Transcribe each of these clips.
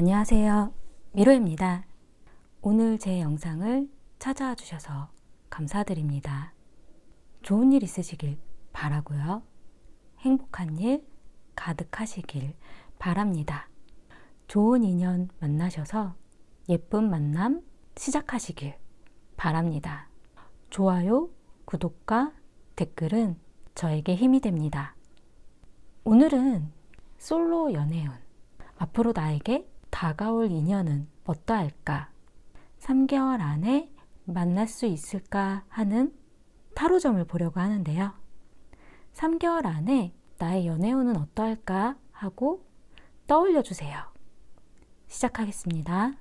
안녕하세요. 미로입니다. 오늘 제 영상을 찾아와 주셔서 감사드립니다. 좋은 일 있으시길 바라고요. 행복한 일 가득하시길 바랍니다. 좋은 인연 만나셔서 예쁜 만남 시작하시길 바랍니다. 좋아요, 구독과 댓글은 저에게 힘이 됩니다. 오늘은 솔로 연애운, 앞으로 나에게 다가올 인연은 어떠할까? 3개월 안에 만날 수 있을까 하는 타로점을 보려고 하는데요. 3개월 안에 나의 연애운은 어떠할까 하고 떠올려 주세요. 시작하겠습니다.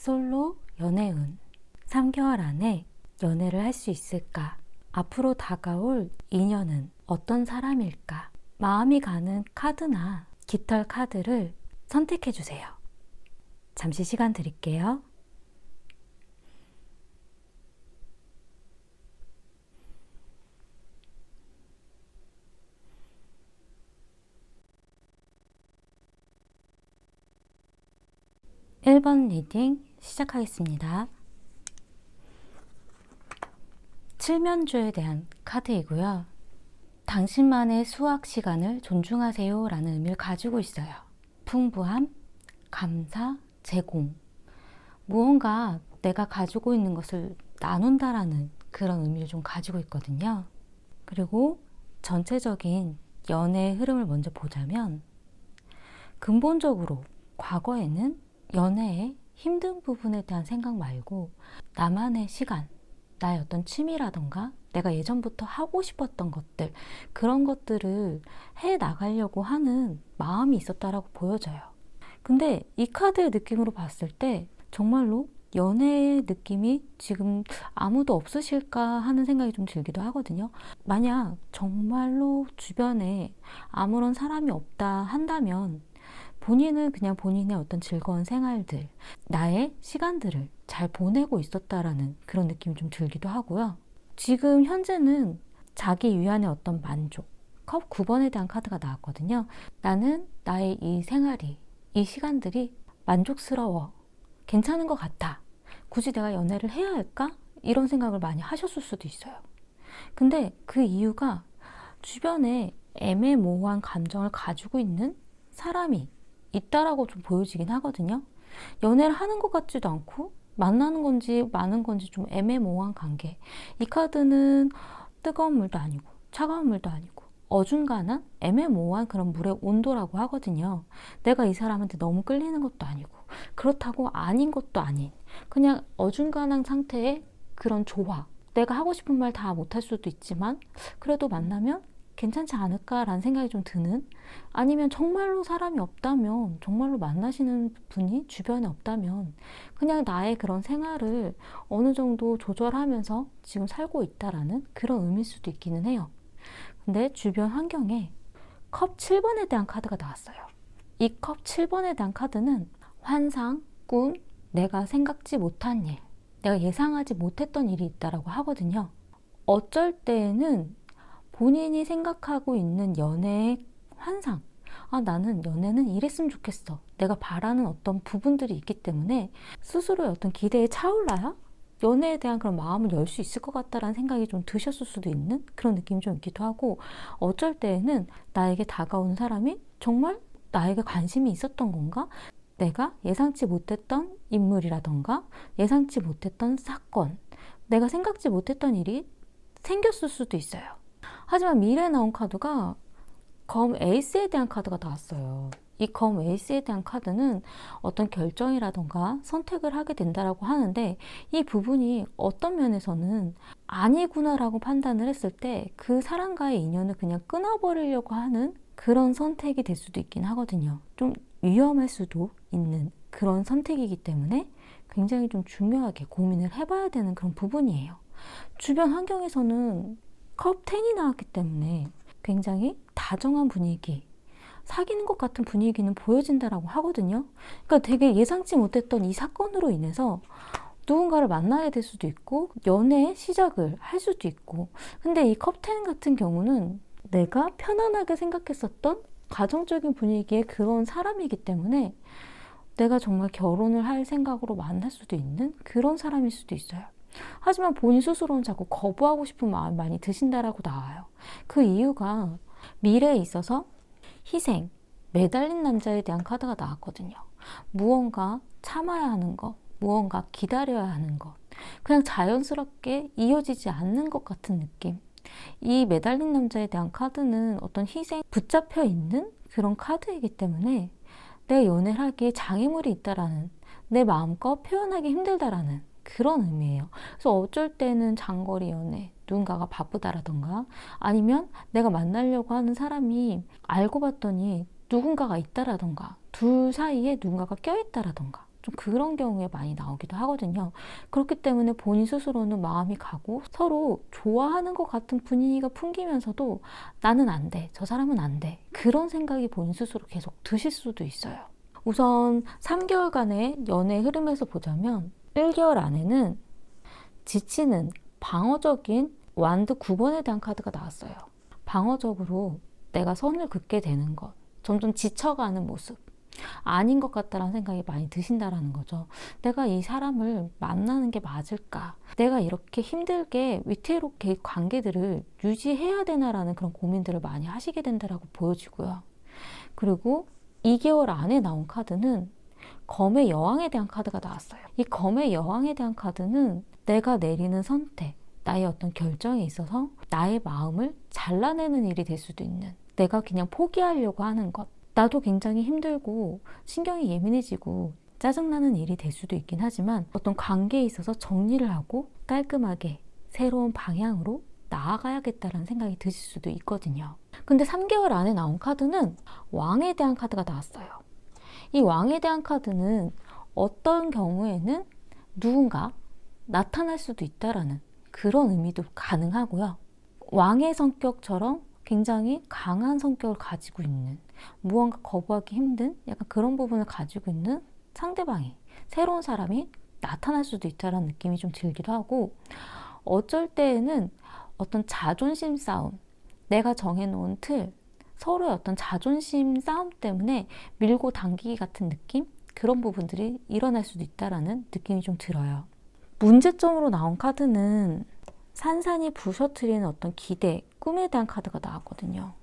솔로 연애운, 3개월 안에 연애를 할 수 있을까? 앞으로 다가올 인연은 어떤 사람일까? 마음이 가는 카드나 깃털 카드를 선택해 주세요. 잠시 시간 드릴게요. (1번) 리딩 시작하겠습니다. 칠면조에 대한 카드이고요. 당신만의 수학 시간을 존중하세요 라는 의미를 가지고 있어요. 풍부함, 감사, 제공, 무언가 내가 가지고 있는 것을 나눈다라는 그런 의미를 좀 가지고 있거든요. 그리고 전체적인 연애의 흐름을 먼저 보자면 근본적으로 과거에는 연애의 힘든 부분에 대한 생각 말고 나만의 시간, 나의 어떤 취미라던가 내가 예전부터 하고 싶었던 것들, 그런 것들을 해 나가려고 하는 마음이 있었다라고 보여져요. 근데 이 카드의 느낌으로 봤을 때 정말로 연애의 느낌이 지금 아무도 없으실까 하는 생각이 좀 들기도 하거든요. 만약 정말로 주변에 아무런 사람이 없다 한다면 본인은 그냥 본인의 어떤 즐거운 생활들, 나의 시간들을 잘 보내고 있었다라는 그런 느낌이 좀 들기도 하고요. 지금 현재는 자기 위안의 어떤 만족, 컵 9번에 대한 카드가 나왔거든요. 나는 나의 이 생활이, 이 시간들이 만족스러워, 괜찮은 것 같아. 굳이 내가 연애를 해야 할까? 이런 생각을 많이 하셨을 수도 있어요. 근데 그 이유가 주변에 애매모호한 감정을 가지고 있는 사람이 있다라고 좀 보여지긴 하거든요. 연애를 하는 것 같지도 않고 만나는 건지 마는 건지 좀 애매모호한 관계. 이 카드는 뜨거운 물도 아니고 차가운 물도 아니고 어중간한 애매모호한 그런 물의 온도라고 하거든요. 내가 이 사람한테 너무 끌리는 것도 아니고 그렇다고 아닌 것도 아닌 그냥 어중간한 상태의 그런 조화. 내가 하고 싶은 말 다 못할 수도 있지만 그래도 만나면 괜찮지 않을까라는 생각이 좀 드는, 아니면 정말로 사람이 없다면, 정말로 만나시는 분이 주변에 없다면 그냥 나의 그런 생활을 어느 정도 조절하면서 지금 살고 있다라는 그런 의미일 수도 있기는 해요. 근데 주변 환경에 컵 7번에 대한 카드가 나왔어요. 이 컵 7번에 대한 카드는 환상, 꿈, 내가 생각지 못한 일, 내가 예상하지 못했던 일이 있다라고 하거든요. 어쩔 때에는 본인이 생각하고 있는 연애의 환상, 아, 나는 연애는 이랬으면 좋겠어, 내가 바라는 어떤 부분들이 있기 때문에 스스로의 어떤 기대에 차올라야 연애에 대한 그런 마음을 열 수 있을 것 같다라는 생각이 좀 드셨을 수도 있는 그런 느낌이 좀 있기도 하고, 어쩔 때에는 나에게 다가오는 사람이 정말 나에게 관심이 있었던 건가? 내가 예상치 못했던 인물이라던가 예상치 못했던 사건, 내가 생각지 못했던 일이 생겼을 수도 있어요. 하지만 미래에 나온 카드가 검 에이스에 대한 카드가 나왔어요. 이 검 에이스에 대한 카드는 어떤 결정이라던가 선택을 하게 된다라고 하는데, 이 부분이 어떤 면에서는 아니구나라고 판단을 했을 때 그 사람과의 인연을 그냥 끊어버리려고 하는 그런 선택이 될 수도 있긴 하거든요. 좀 위험할 수도 있는 그런 선택이기 때문에 굉장히 좀 중요하게 고민을 해봐야 되는 그런 부분이에요. 주변 환경에서는 컵 10이 나왔기 때문에 굉장히 다정한 분위기, 사귀는 것 같은 분위기는 보여진다라고 하거든요. 그러니까 되게 예상치 못했던 이 사건으로 인해서 누군가를 만나게 될 수도 있고 연애의 시작을 할 수도 있고, 근데 이 컵 10 같은 경우는 내가 편안하게 생각했었던 가정적인 분위기의 그런 사람이기 때문에 내가 정말 결혼을 할 생각으로 만날 수도 있는 그런 사람일 수도 있어요. 하지만 본인 스스로는 자꾸 거부하고 싶은 마음이 많이 드신다라고 나와요. 그 이유가 미래에 있어서 희생, 매달린 남자에 대한 카드가 나왔거든요. 무언가 참아야 하는 것, 무언가 기다려야 하는 것, 그냥 자연스럽게 이어지지 않는 것 같은 느낌. 이 매달린 남자에 대한 카드는 어떤 희생, 붙잡혀 있는 그런 카드이기 때문에 내가 연애를 하기에 장애물이 있다라는, 내 마음껏 표현하기 힘들다라는 그런 의미예요. 그래서 어쩔 때는 장거리 연애, 누군가가 바쁘다라던가 아니면 내가 만나려고 하는 사람이 알고 봤더니 누군가가 있다라던가 둘 사이에 누군가가 껴있다라던가 좀 그런 경우에 많이 나오기도 하거든요. 그렇기 때문에 본인 스스로는 마음이 가고 서로 좋아하는 것 같은 분위기가 풍기면서도 나는 안 돼, 저 사람은 안 돼, 그런 생각이 본인 스스로 계속 드실 수도 있어요. 우선 3개월간의 연애 흐름에서 보자면 1개월 안에는 지치는 방어적인 완드 9번에 대한 카드가 나왔어요. 방어적으로 내가 선을 긋게 되는 것, 점점 지쳐가는 모습, 아닌 것 같다라는 생각이 많이 드신다라는 거죠. 내가 이 사람을 만나는 게 맞을까? 내가 이렇게 힘들게 위태롭게 관계들을 유지해야 되나라는 그런 고민들을 많이 하시게 된다라고 보여지고요. 그리고 2개월 안에 나온 카드는 검의 여왕에 대한 카드가 나왔어요. 이 검의 여왕에 대한 카드는 내가 내리는 선택, 나의 어떤 결정에 있어서 나의 마음을 잘라내는 일이 될 수도 있는, 내가 그냥 포기하려고 하는 것, 나도 굉장히 힘들고 신경이 예민해지고 짜증나는 일이 될 수도 있긴 하지만 어떤 관계에 있어서 정리를 하고 깔끔하게 새로운 방향으로 나아가야겠다라는 생각이 드실 수도 있거든요. 근데 3개월 안에 나온 카드는 왕에 대한 카드가 나왔어요. 이 왕에 대한 카드는 어떤 경우에는 누군가 나타날 수도 있다라는 그런 의미도 가능하고요. 왕의 성격처럼 굉장히 강한 성격을 가지고 있는, 무언가 거부하기 힘든 약간 그런 부분을 가지고 있는 상대방이, 새로운 사람이 나타날 수도 있다는 느낌이 좀 들기도 하고, 어쩔 때에는 어떤 자존심 싸움, 내가 정해놓은 틀, 서로의 어떤 자존심 싸움 때문에 밀고 당기기 같은 느낌? 그런 부분들이 일어날 수도 있다는 느낌이 좀 들어요. 문제점으로 나온 카드는 산산이 부서뜨리는 어떤 기대, 꿈에 대한 카드가 나왔거든요.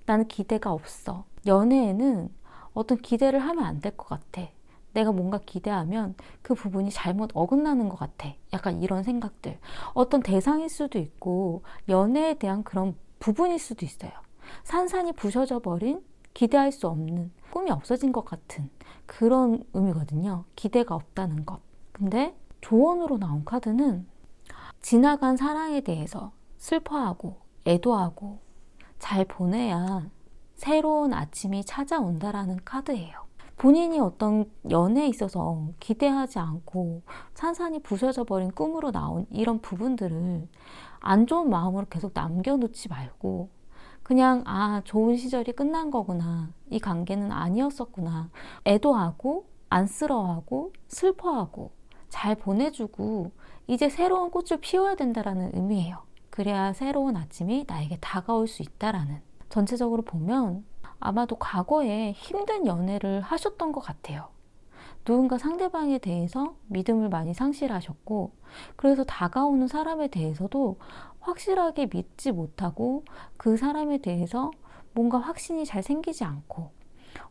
나는 기대가 없어. 연애에는 어떤 기대를 하면 안 될 것 같아. 내가 뭔가 기대하면 그 부분이 잘못 어긋나는 것 같아. 약간 이런 생각들. 어떤 대상일 수도 있고 연애에 대한 그런 부분일 수도 있어요. 산산이 부서져 버린, 기대할 수 없는, 꿈이 없어진 것 같은 그런 의미거든요. 기대가 없다는 것. 근데 조언으로 나온 카드는 지나간 사랑에 대해서 슬퍼하고 애도하고 잘 보내야 새로운 아침이 찾아온다라는 카드예요. 본인이 어떤 연애에 있어서 기대하지 않고 산산이 부서져 버린 꿈으로 나온 이런 부분들을 안 좋은 마음으로 계속 남겨놓지 말고 그냥 좋은 시절이 끝난 거구나, 이 관계는 아니었었구나, 애도하고 안쓰러워하고 슬퍼하고 잘 보내주고 이제 새로운 꽃을 피워야 된다라는 의미예요. 그래야 새로운 아침이 나에게 다가올 수 있다라는. 전체적으로 보면 아마도 과거에 힘든 연애를 하셨던 것 같아요. 누군가 상대방에 대해서 믿음을 많이 상실하셨고, 그래서 다가오는 사람에 대해서도 확실하게 믿지 못하고 그 사람에 대해서 뭔가 확신이 잘 생기지 않고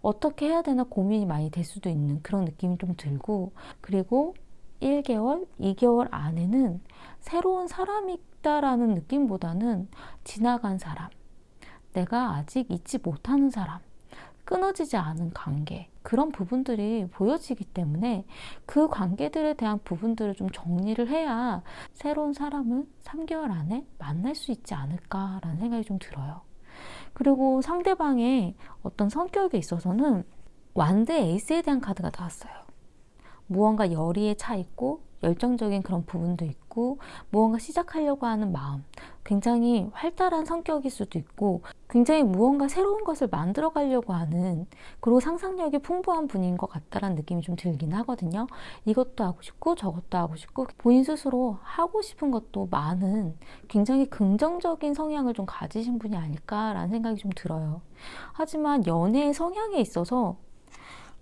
어떻게 해야 되나 고민이 많이 될 수도 있는 그런 느낌이 좀 들고, 그리고 1개월, 2개월 안에는 새로운 사람이 있다라는 느낌보다는 지나간 사람, 내가 아직 잊지 못하는 사람, 끊어지지 않은 관계, 그런 부분들이 보여지기 때문에 그 관계들에 대한 부분들을 좀 정리를 해야 새로운 사람을 3개월 안에 만날 수 있지 않을까라는 생각이 좀 들어요. 그리고 상대방의 어떤 성격에 있어서는 완드 에이스에 대한 카드가 나왔어요. 무언가 열의에 차 있고 열정적인 그런 부분도 있고 무언가 시작하려고 하는 마음, 굉장히 활달한 성격일 수도 있고 굉장히 무언가 새로운 것을 만들어 가려고 하는, 그리고 상상력이 풍부한 분인 것 같다라는 느낌이 좀 들긴 하거든요. 이것도 하고 싶고 저것도 하고 싶고 본인 스스로 하고 싶은 것도 많은 굉장히 긍정적인 성향을 좀 가지신 분이 아닐까라는 생각이 좀 들어요. 하지만 연애의 성향에 있어서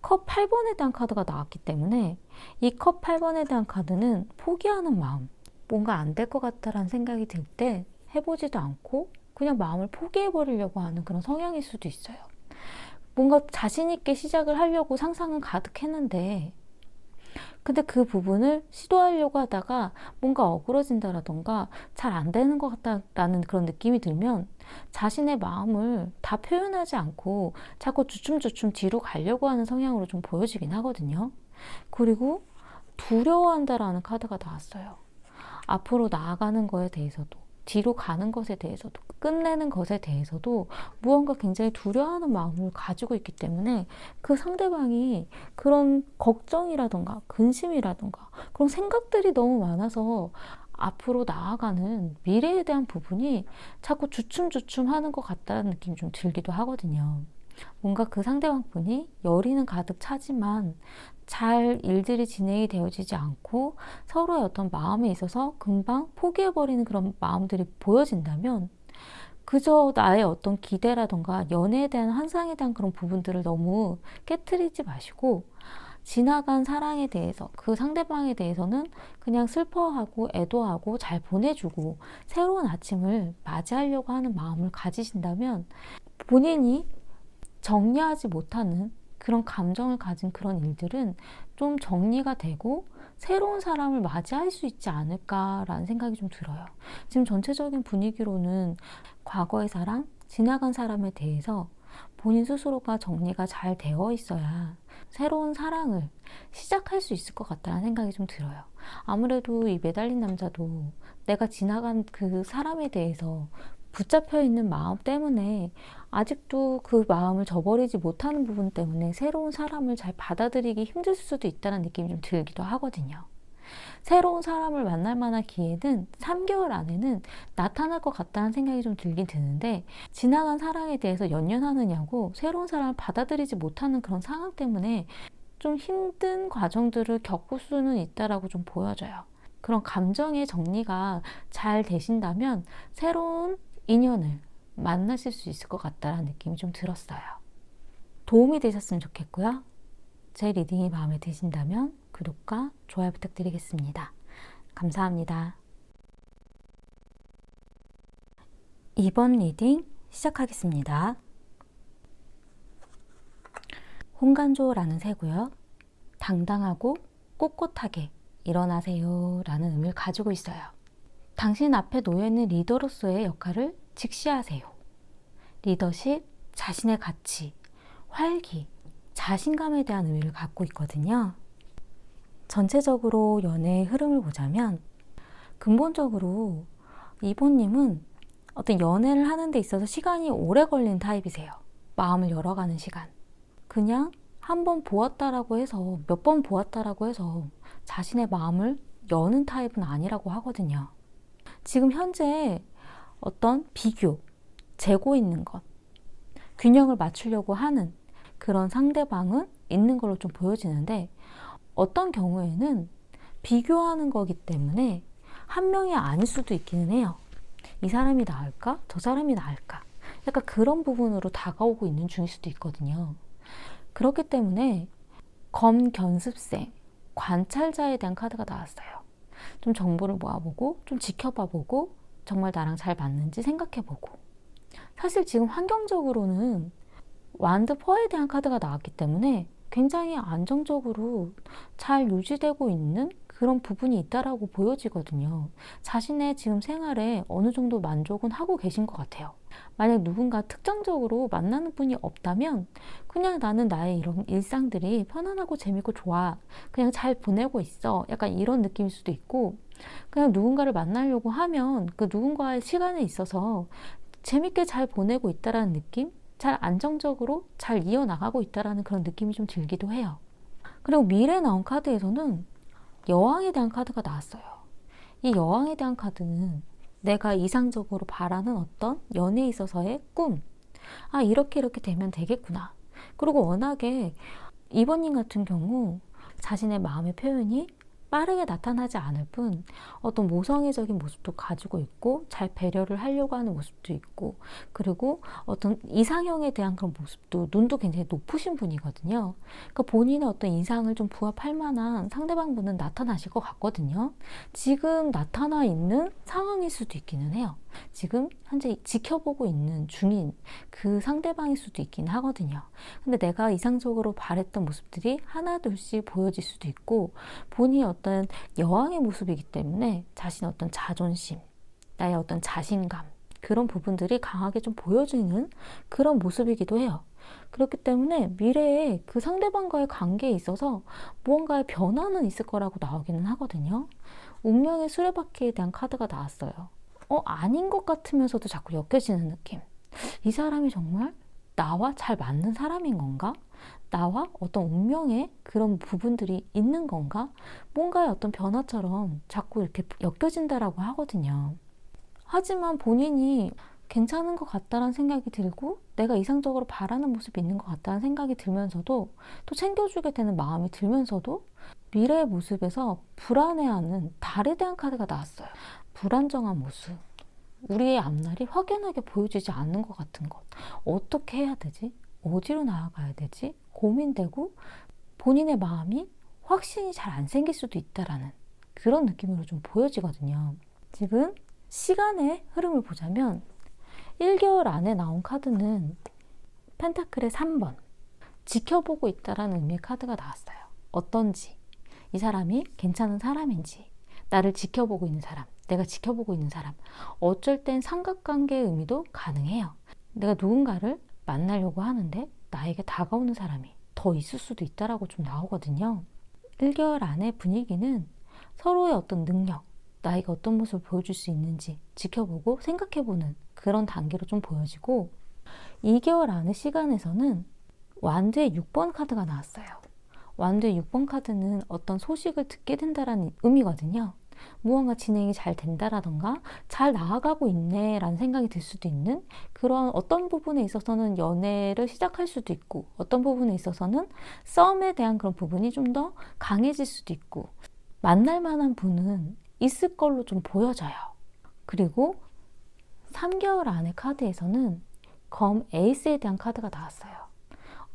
컵 8번에 대한 카드가 나왔기 때문에 이 컵 8번에 대한 카드는 포기하는 마음, 뭔가 안 될 것 같다라는 생각이 들 때 해보지도 않고 그냥 마음을 포기해버리려고 하는 그런 성향일 수도 있어요. 뭔가 자신 있게 시작을 하려고 상상은 가득했는데 근데 그 부분을 시도하려고 하다가 뭔가 어그러진다라던가 잘 안 되는 것 같다라는 그런 느낌이 들면 자신의 마음을 다 표현하지 않고 자꾸 주춤주춤 뒤로 가려고 하는 성향으로 좀 보여지긴 하거든요. 그리고 두려워한다라는 카드가 나왔어요. 앞으로 나아가는 거에 대해서도, 뒤로 가는 것에 대해서도, 끝내는 것에 대해서도 무언가 굉장히 두려워하는 마음을 가지고 있기 때문에 그 상대방이 그런 걱정이라던가 근심이라던가 그런 생각들이 너무 많아서 앞으로 나아가는 미래에 대한 부분이 자꾸 주춤주춤 하는 것 같다는 느낌이 좀 들기도 하거든요. 뭔가 그 상대방분이 열의는 가득 차지만 잘 일들이 진행이 되어지지 않고 서로의 어떤 마음에 있어서 금방 포기해버리는 그런 마음들이 보여진다면 그저 나의 어떤 기대라던가 연애에 대한 환상에 대한 그런 부분들을 너무 깨트리지 마시고 지나간 사랑에 대해서, 그 상대방에 대해서는 그냥 슬퍼하고 애도하고 잘 보내주고 새로운 아침을 맞이하려고 하는 마음을 가지신다면 본인이 정리하지 못하는 그런 감정을 가진 그런 일들은 좀 정리가 되고 새로운 사람을 맞이할 수 있지 않을까라는 생각이 좀 들어요. 지금 전체적인 분위기로는 과거의 사람, 지나간 사람에 대해서 본인 스스로가 정리가 잘 되어 있어야 새로운 사랑을 시작할 수 있을 것 같다는 생각이 좀 들어요. 아무래도 이 매달린 남자도 내가 지나간 그 사람에 대해서 붙잡혀 있는 마음 때문에 아직도 그 마음을 저버리지 못하는 부분 때문에 새로운 사람을 잘 받아들이기 힘들 수도 있다는 느낌이 좀 들기도 하거든요. 새로운 사람을 만날 만한 기회는 3개월 안에는 나타날 것 같다는 생각이 좀 들긴 드는데, 지나간 사랑에 대해서 연연하느냐고 새로운 사람을 받아들이지 못하는 그런 상황 때문에 좀 힘든 과정들을 겪을 수는 있다라고 좀 보여져요. 그런 감정의 정리가 잘 되신다면 새로운 인연을 만나실 수 있을 것 같다는 느낌이 좀 들었어요. 도움이 되셨으면 좋겠고요. 제 리딩이 마음에 드신다면 구독과 좋아요 부탁드리겠습니다. 감사합니다. 이번 리딩 시작하겠습니다. 홍간조라는 새고요. 당당하고 꼿꼿하게 일어나세요 라는 의미를 가지고 있어요. 당신 앞에 놓여있는 리더로서의 역할을 직시하세요. 리더십, 자신의 가치, 활기, 자신감에 대한 의미를 갖고 있거든요. 전체적으로 연애의 흐름을 보자면 근본적으로 이번님은 어떤 연애를 하는 데 있어서 시간이 오래 걸리는 타입이세요. 마음을 열어가는 시간. 그냥 한 번 보았다라고 해서, 몇 번 보았다라고 해서 자신의 마음을 여는 타입은 아니라고 하거든요. 지금 현재 어떤 비교, 재고 있는 것, 균형을 맞추려고 하는 그런 상대방은 있는 걸로 좀 보여지는데, 어떤 경우에는 비교하는 거기 때문에 한 명이 아닐 수도 있기는 해요. 이 사람이 나을까? 저 사람이 나을까? 약간 그런 부분으로 다가오고 있는 중일 수도 있거든요. 그렇기 때문에 검견습생, 관찰자에 대한 카드가 나왔어요. 좀 정보를 모아보고, 좀 지켜봐보고, 정말 나랑 잘 맞는지 생각해보고. 사실 지금 환경적으로는 완드 퍼에 대한 카드가 나왔기 때문에 굉장히 안정적으로 잘 유지되고 있는 그런 부분이 있다라고 보여지거든요. 자신의 지금 생활에 어느 정도 만족은 하고 계신 것 같아요. 만약 누군가 특정적으로 만나는 분이 없다면 그냥 나는 나의 이런 일상들이 편안하고 재밌고 좋아. 그냥 잘 보내고 있어. 약간 이런 느낌일 수도 있고, 그냥 누군가를 만나려고 하면 그 누군가의 시간에 있어서 재밌게 잘 보내고 있다라는 느낌? 잘 안정적으로 잘 이어나가고 있다라는 그런 느낌이 좀 들기도 해요. 그리고 미래에 나온 카드에서는 여왕에 대한 카드가 나왔어요. 이 여왕에 대한 카드는 내가 이상적으로 바라는 어떤 연애에 있어서의 꿈. 아, 이렇게 되면 되겠구나. 그리고 워낙에 이번님 같은 경우 자신의 마음의 표현이 빠르게 나타나지 않을 뿐 어떤 모성애적인 모습도 가지고 있고, 잘 배려를 하려고 하는 모습도 있고, 그리고 어떤 이상형에 대한 그런 모습도, 눈도 굉장히 높으신 분이거든요. 그러니까 본인의 어떤 이상을 좀 부합할 만한 상대방분은 나타나실 것 같거든요. 지금 나타나 있는 상황일 수도 있기는 해요. 지금 현재 지켜보고 있는 중인 그 상대방일 수도 있긴 하거든요. 근데 내가 이상적으로 바랬던 모습들이 하나둘씩 보여질 수도 있고, 본인이 어떤 여왕의 모습이기 때문에 자신의 어떤 자존심, 나의 어떤 자신감, 그런 부분들이 강하게 좀 보여지는 그런 모습이기도 해요. 그렇기 때문에 미래에 그 상대방과의 관계에 있어서 무언가의 변화는 있을 거라고 나오기는 하거든요. 운명의 수레바퀴에 대한 카드가 나왔어요. 아닌 것 같으면서도 자꾸 엮여지는 느낌. 이 사람이 정말 나와 잘 맞는 사람인 건가? 나와 어떤 운명의 그런 부분들이 있는 건가? 뭔가의 어떤 변화처럼 자꾸 이렇게 엮여진다라고 하거든요. 하지만 본인이 괜찮은 것 같다는 생각이 들고, 내가 이상적으로 바라는 모습이 있는 것 같다는 생각이 들면서도, 또 챙겨주게 되는 마음이 들면서도 미래의 모습에서 불안해하는 달에 대한 카드가 나왔어요. 불안정한 모습. 우리의 앞날이 확연하게 보여지지 않는 것 같은 것. 어떻게 해야 되지? 어디로 나아가야 되지? 고민되고 본인의 마음이 확신이 잘 안 생길 수도 있다라는 그런 느낌으로 좀 보여지거든요. 지금 시간의 흐름을 보자면 1개월 안에 나온 카드는 펜타클의 3번. 지켜보고 있다라는 의미의 카드가 나왔어요. 어떤지. 이 사람이 괜찮은 사람인지, 나를 지켜보고 있는 사람, 내가 지켜보고 있는 사람, 어쩔 땐 삼각관계의 의미도 가능해요. 내가 누군가를 만나려고 하는데 나에게 다가오는 사람이 더 있을 수도 있다라고 좀 나오거든요. 1개월 안의 분위기는 서로의 어떤 능력, 나에게 어떤 모습을 보여줄 수 있는지 지켜보고 생각해보는 그런 단계로 좀 보여지고, 2개월 안의 시간에서는 완드의 6번 카드가 나왔어요. 완드의 6번 카드는 어떤 소식을 듣게 된다라는 의미거든요. 무언가 진행이 잘 된다라던가 잘 나아가고 있네 라는 생각이 들 수도 있는, 그런 어떤 부분에 있어서는 연애를 시작할 수도 있고, 어떤 부분에 있어서는 싸움에 대한 그런 부분이 좀 더 강해질 수도 있고, 만날 만한 분은 있을 걸로 좀 보여져요. 그리고 3개월 안의 카드에서는 검 에이스에 대한 카드가 나왔어요.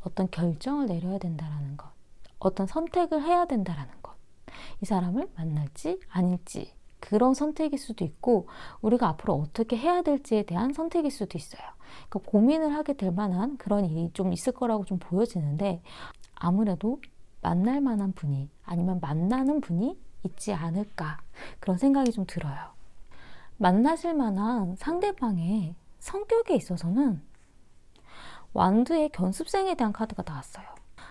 어떤 결정을 내려야 된다라는 것, 어떤 선택을 해야 된다라는 것, 이 사람을 만날지 아닐지, 그런 선택일 수도 있고, 우리가 앞으로 어떻게 해야 될지에 대한 선택일 수도 있어요. 그러니까 고민을 하게 될 만한 그런 일이 좀 있을 거라고 좀 보여지는데, 아무래도 만날 만한 분이, 아니면 만나는 분이 있지 않을까, 그런 생각이 좀 들어요. 만나실 만한 상대방의 성격에 있어서는 완드의 견습생에 대한 카드가 나왔어요.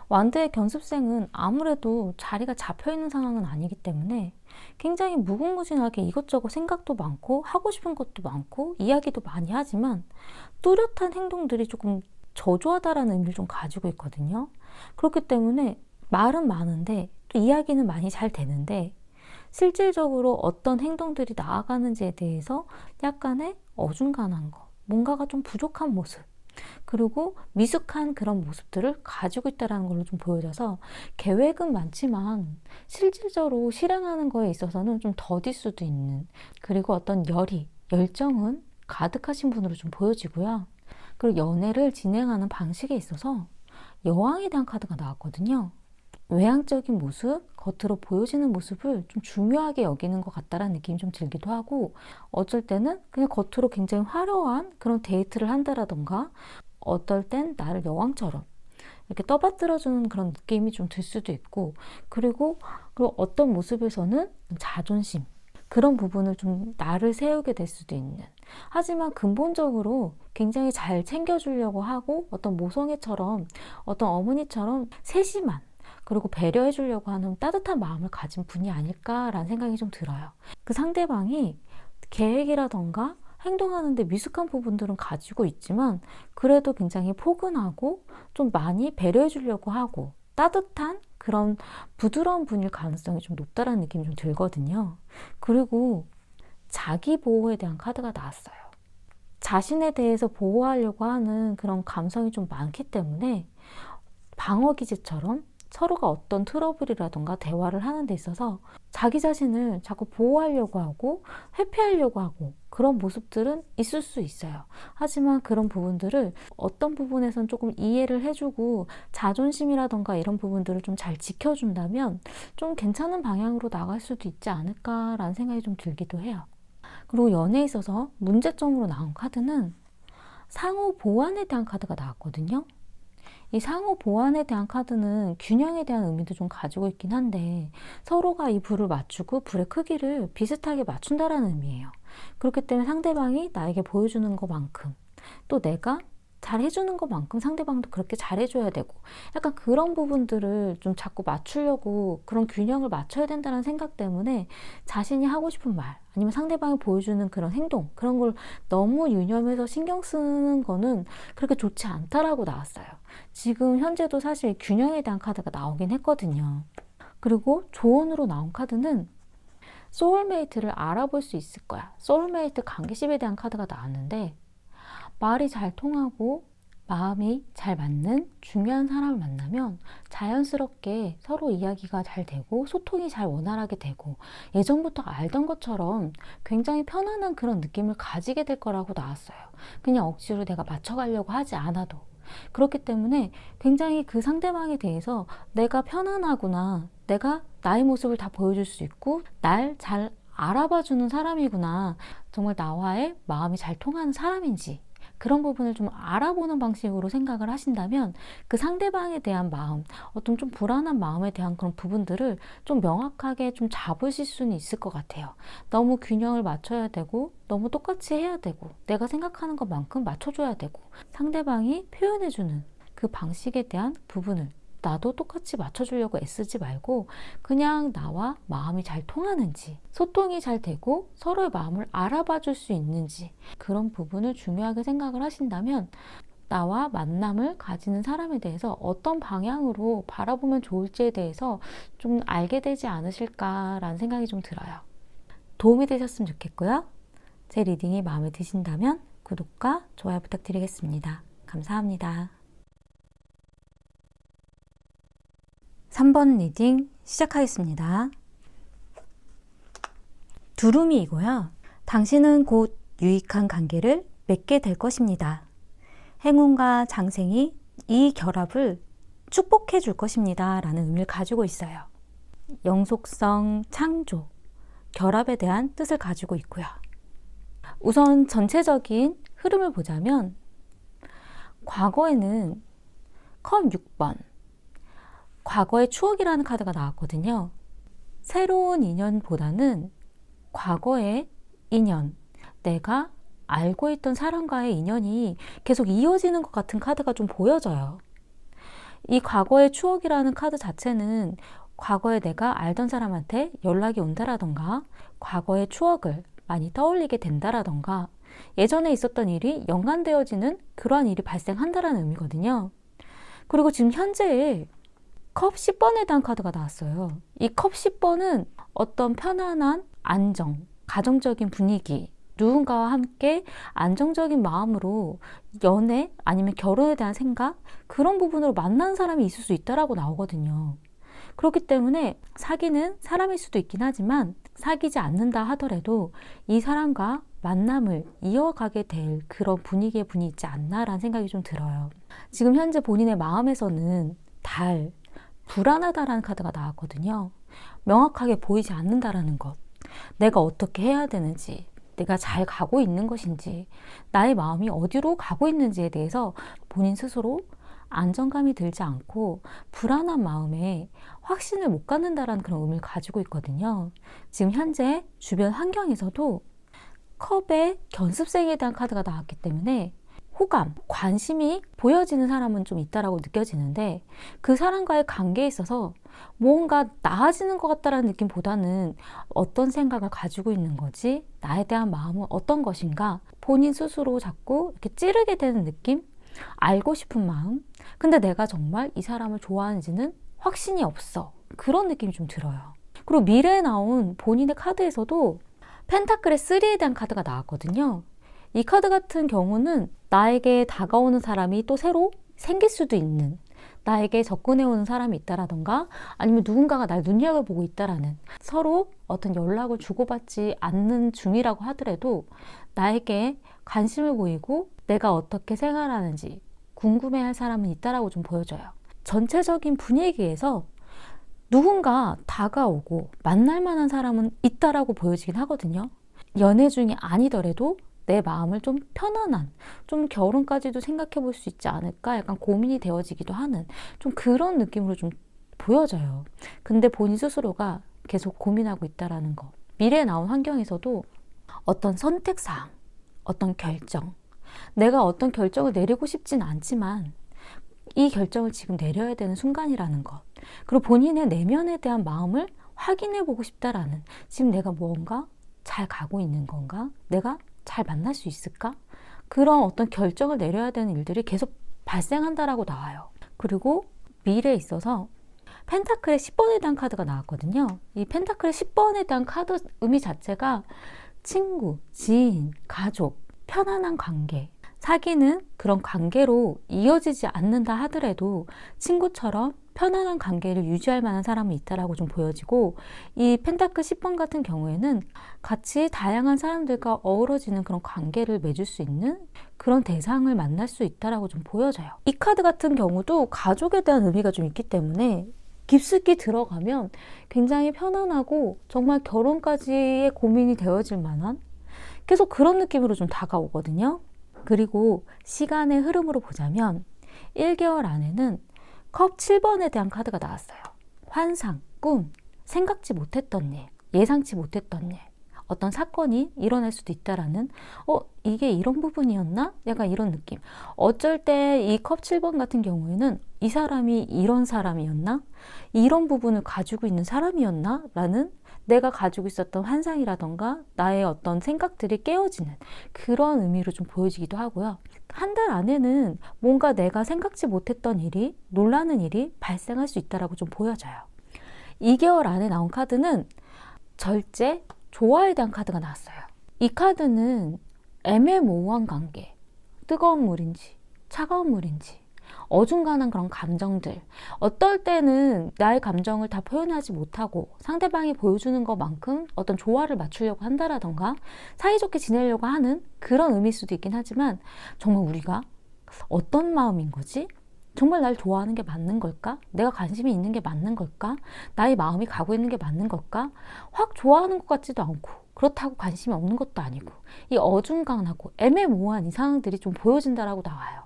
완드의 견습생은 아무래도 자리가 잡혀있는 상황은 아니기 때문에 굉장히 무궁무진하게 이것저것 생각도 많고 하고 싶은 것도 많고 이야기도 많이 하지만, 뚜렷한 행동들이 조금 저조하다라는 의미를 좀 가지고 있거든요. 그렇기 때문에 말은 많은데 또 이야기는 많이 잘 되는데, 실질적으로 어떤 행동들이 나아가는지에 대해서 약간의 어중간한 거, 뭔가가 좀 부족한 모습, 그리고 미숙한 그런 모습들을 가지고 있다는 걸로 좀 보여져서, 계획은 많지만 실질적으로 실행하는 거에 있어서는 좀 더딜 수도 있는, 그리고 어떤 열정은 가득하신 분으로 좀 보여지고요. 그리고 연애를 진행하는 방식에 있어서 여왕에 대한 카드가 나왔거든요. 외향적인 모습, 겉으로 보여지는 모습을 좀 중요하게 여기는 것 같다라는 느낌이 좀 들기도 하고, 어쩔 때는 그냥 겉으로 굉장히 화려한 그런 데이트를 한다라던가, 어떨 땐 나를 여왕처럼 이렇게 떠받들어주는 그런 느낌이 좀 들 수도 있고, 그리고 어떤 모습에서는 자존심, 그런 부분을 좀 나를 세우게 될 수도 있는, 하지만 근본적으로 굉장히 잘 챙겨주려고 하고, 어떤 모성애처럼, 어떤 어머니처럼 세심한, 그리고 배려해 주려고 하는 따뜻한 마음을 가진 분이 아닐까라는 생각이 좀 들어요. 그 상대방이 계획이라던가 행동하는데 미숙한 부분들은 가지고 있지만, 그래도 굉장히 포근하고 좀 많이 배려해 주려고 하고 따뜻한 그런 부드러운 분일 가능성이 좀 높다라는 느낌이 좀 들거든요. 그리고 자기 보호에 대한 카드가 나왔어요. 자신에 대해서 보호하려고 하는 그런 감성이 좀 많기 때문에 방어 기제처럼 서로가 어떤 트러블이라던가 대화를 하는 데 있어서 자기 자신을 자꾸 보호하려고 하고 회피하려고 하고, 그런 모습들은 있을 수 있어요. 하지만 그런 부분들을 어떤 부분에선 조금 이해를 해주고 자존심이라던가 이런 부분들을 좀 잘 지켜준다면 좀 괜찮은 방향으로 나갈 수도 있지 않을까라는 생각이 좀 들기도 해요. 그리고 연애에 있어서 문제점으로 나온 카드는 상호 보완에 대한 카드가 나왔거든요. 이 상호 보완에 대한 카드는 균형에 대한 의미도 좀 가지고 있긴 한데, 서로가 이 불을 맞추고 불의 크기를 비슷하게 맞춘다라는 의미예요. 그렇기 때문에 상대방이 나에게 보여주는 것만큼, 또 내가 잘해주는 것만큼 상대방도 그렇게 잘해줘야 되고, 약간 그런 부분들을 좀 자꾸 맞추려고, 그런 균형을 맞춰야 된다는 생각 때문에 자신이 하고 싶은 말, 아니면 상대방이 보여주는 그런 행동, 그런 걸 너무 유념해서 신경 쓰는 거는 그렇게 좋지 않다라고 나왔어요. 지금 현재도 사실 균형에 대한 카드가 나오긴 했거든요. 그리고 조언으로 나온 카드는 소울메이트를 알아볼 수 있을 거야. 소울메이트 관계십에 대한 카드가 나왔는데, 말이 잘 통하고 마음이 잘 맞는 중요한 사람을 만나면 자연스럽게 서로 이야기가 잘 되고 소통이 잘 원활하게 되고, 예전부터 알던 것처럼 굉장히 편안한 그런 느낌을 가지게 될 거라고 나왔어요. 그냥 억지로 내가 맞춰가려고 하지 않아도. 그렇기 때문에 굉장히 그 상대방에 대해서 내가 편안하구나, 내가 나의 모습을 다 보여줄 수 있고 날 잘 알아봐주는 사람이구나, 정말 나와의 마음이 잘 통하는 사람인지, 그런 부분을 좀 알아보는 방식으로 생각을 하신다면 그 상대방에 대한 마음, 어떤 좀 불안한 마음에 대한 그런 부분들을 좀 명확하게 좀 잡으실 수는 있을 것 같아요. 너무 균형을 맞춰야 되고 너무 똑같이 해야 되고 내가 생각하는 것만큼 맞춰줘야 되고 상대방이 표현해주는 그 방식에 대한 부분을 나도 똑같이 맞춰주려고 애쓰지 말고 그냥 나와 마음이 잘 통하는지, 소통이 잘 되고 서로의 마음을 알아봐 줄 수 있는지, 그런 부분을 중요하게 생각을 하신다면 나와 만남을 가지는 사람에 대해서 어떤 방향으로 바라보면 좋을지에 대해서 좀 알게 되지 않으실까라는 생각이 좀 들어요. 도움이 되셨으면 좋겠고요. 제 리딩이 마음에 드신다면 구독과 좋아요 부탁드리겠습니다. 감사합니다. 3번 리딩 시작하겠습니다. 두루미이고요. 당신은 곧 유익한 관계를 맺게 될 것입니다. 행운과 장생이 이 결합을 축복해 줄 것입니다. 라는 의미를 가지고 있어요. 영속성, 창조, 결합에 대한 뜻을 가지고 있고요. 우선 전체적인 흐름을 보자면 과거에는 컵 6번 과거의 추억이라는 카드가 나왔거든요. 새로운 인연보다는 과거의 인연, 내가 알고 있던 사람과의 인연이 계속 이어지는 것 같은 카드가 좀 보여져요. 이 과거의 추억이라는 카드 자체는 과거에 내가 알던 사람한테 연락이 온다라던가 과거의 추억을 많이 떠올리게 된다라던가 예전에 있었던 일이 연관되어지는 그러한 일이 발생한다라는 의미거든요. 그리고 지금 현재의 컵 10번에 대한 카드가 나왔어요. 이 컵 10번은 어떤 편안한 안정, 가정적인 분위기, 누군가와 함께 안정적인 마음으로 연애 아니면 결혼에 대한 생각, 그런 부분으로 만난 사람이 있을 수 있다라고 나오거든요. 그렇기 때문에 사귀는 사람일 수도 있긴 하지만 사귀지 않는다 하더라도 이 사람과 만남을 이어가게 될 그런 분위기의 분이 있지 않나라는 생각이 좀 들어요. 지금 현재 본인의 마음에서는 달, 불안하다라는 카드가 나왔거든요. 명확하게 보이지 않는다라는 것, 내가 어떻게 해야 되는지, 내가 잘 가고 있는 것인지, 나의 마음이 어디로 가고 있는지에 대해서 본인 스스로 안정감이 들지 않고 불안한 마음에 확신을 못 갖는다라는 그런 의미를 가지고 있거든요. 지금 현재 주변 환경에서도 컵의 견습생에 대한 카드가 나왔기 때문에 호감, 관심이 보여지는 사람은 좀 있다라고 느껴지는데 그 사람과의 관계에 있어서 뭔가 나아지는 것 같다라는 느낌보다는 어떤 생각을 가지고 있는 거지? 나에 대한 마음은 어떤 것인가? 본인 스스로 자꾸 이렇게 찌르게 되는 느낌? 알고 싶은 마음? 근데 내가 정말 이 사람을 좋아하는지는 확신이 없어. 그런 느낌이 좀 들어요. 그리고 미래에 나온 본인의 카드에서도 펜타클의 3에 대한 카드가 나왔거든요. 이 카드 같은 경우는 나에게 다가오는 사람이 또 새로 생길 수도 있는, 나에게 접근해오는 사람이 있다라던가 아니면 누군가가 날 눈여겨보고 있다라는, 서로 어떤 연락을 주고받지 않는 중이라고 하더라도 나에게 관심을 보이고 내가 어떻게 생활하는지 궁금해할 사람은 있다라고 좀 보여져요. 전체적인 분위기에서 누군가 다가오고 만날 만한 사람은 있다라고 보여지긴 하거든요. 연애 중이 아니더라도 내 마음을 좀 편안한, 좀 결혼까지도 생각해 볼 수 있지 않을까 약간 고민이 되어지기도 하는 좀 그런 느낌으로 좀 보여져요. 근데 본인 스스로가 계속 고민하고 있다라는 거. 미래에 나온 환경에서도 어떤 선택사항, 어떤 결정, 내가 어떤 결정을 내리고 싶진 않지만 이 결정을 지금 내려야 되는 순간이라는 것. 그리고 본인의 내면에 대한 마음을 확인해 보고 싶다라는, 지금 내가 뭔가 잘 가고 있는 건가? 내가 잘 만날 수 있을까? 그런 어떤 결정을 내려야 되는 일들이 계속 발생한다라고 나와요. 그리고 미래에 있어서 펜타클의 10번에 대한 카드가 나왔거든요. 이 펜타클의 10번에 대한 카드 의미 자체가 친구, 지인, 가족, 편안한 관계, 사귀는 그런 관계로 이어지지 않는다 하더라도 친구처럼 편안한 관계를 유지할 만한 사람이 있다라고 좀 보여지고, 이 펜타클 10번 같은 경우에는 같이 다양한 사람들과 어우러지는 그런 관계를 맺을 수 있는 그런 대상을 만날 수 있다라고 좀 보여져요. 이 카드 같은 경우도 가족에 대한 의미가 좀 있기 때문에 깊숙이 들어가면 굉장히 편안하고 정말 결혼까지의 고민이 되어질 만한 계속 그런 느낌으로 좀 다가오거든요. 그리고 시간의 흐름으로 보자면 1개월 안에는 컵 7번에 대한 카드가 나왔어요. 환상, 꿈, 생각지 못했던 일, 예상치 못했던 일, 어떤 사건이 일어날 수도 있다라는 이게 이런 부분이었나? 약간 이런 느낌. 어쩔 때 이 컵 7번 같은 경우에는 이 사람이 이런 사람이었나? 이런 부분을 가지고 있는 사람이었나? 라는 내가 가지고 있었던 환상이라던가 나의 어떤 생각들이 깨어지는 그런 의미로 좀 보여지기도 하고요. 한 달 안에는 뭔가 내가 생각지 못했던 일이, 놀라는 일이 발생할 수 있다라고 좀 보여져요. 2개월 안에 나온 카드는 절제, 조화에 대한 카드가 나왔어요. 이 카드는 애매모호한 관계, 뜨거운 물인지 차가운 물인지 어중간한 그런 감정들, 어떨 때는 나의 감정을 다 표현하지 못하고 상대방이 보여주는 것만큼 어떤 조화를 맞추려고 한다라던가 사이좋게 지내려고 하는 그런 의미일 수도 있긴 하지만 정말 우리가 어떤 마음인 거지? 정말 날 좋아하는 게 맞는 걸까? 내가 관심이 있는 게 맞는 걸까? 나의 마음이 가고 있는 게 맞는 걸까? 확 좋아하는 것 같지도 않고 그렇다고 관심이 없는 것도 아니고 이 어중간하고 애매모호한 이 상황들이 좀 보여진다라고 나와요.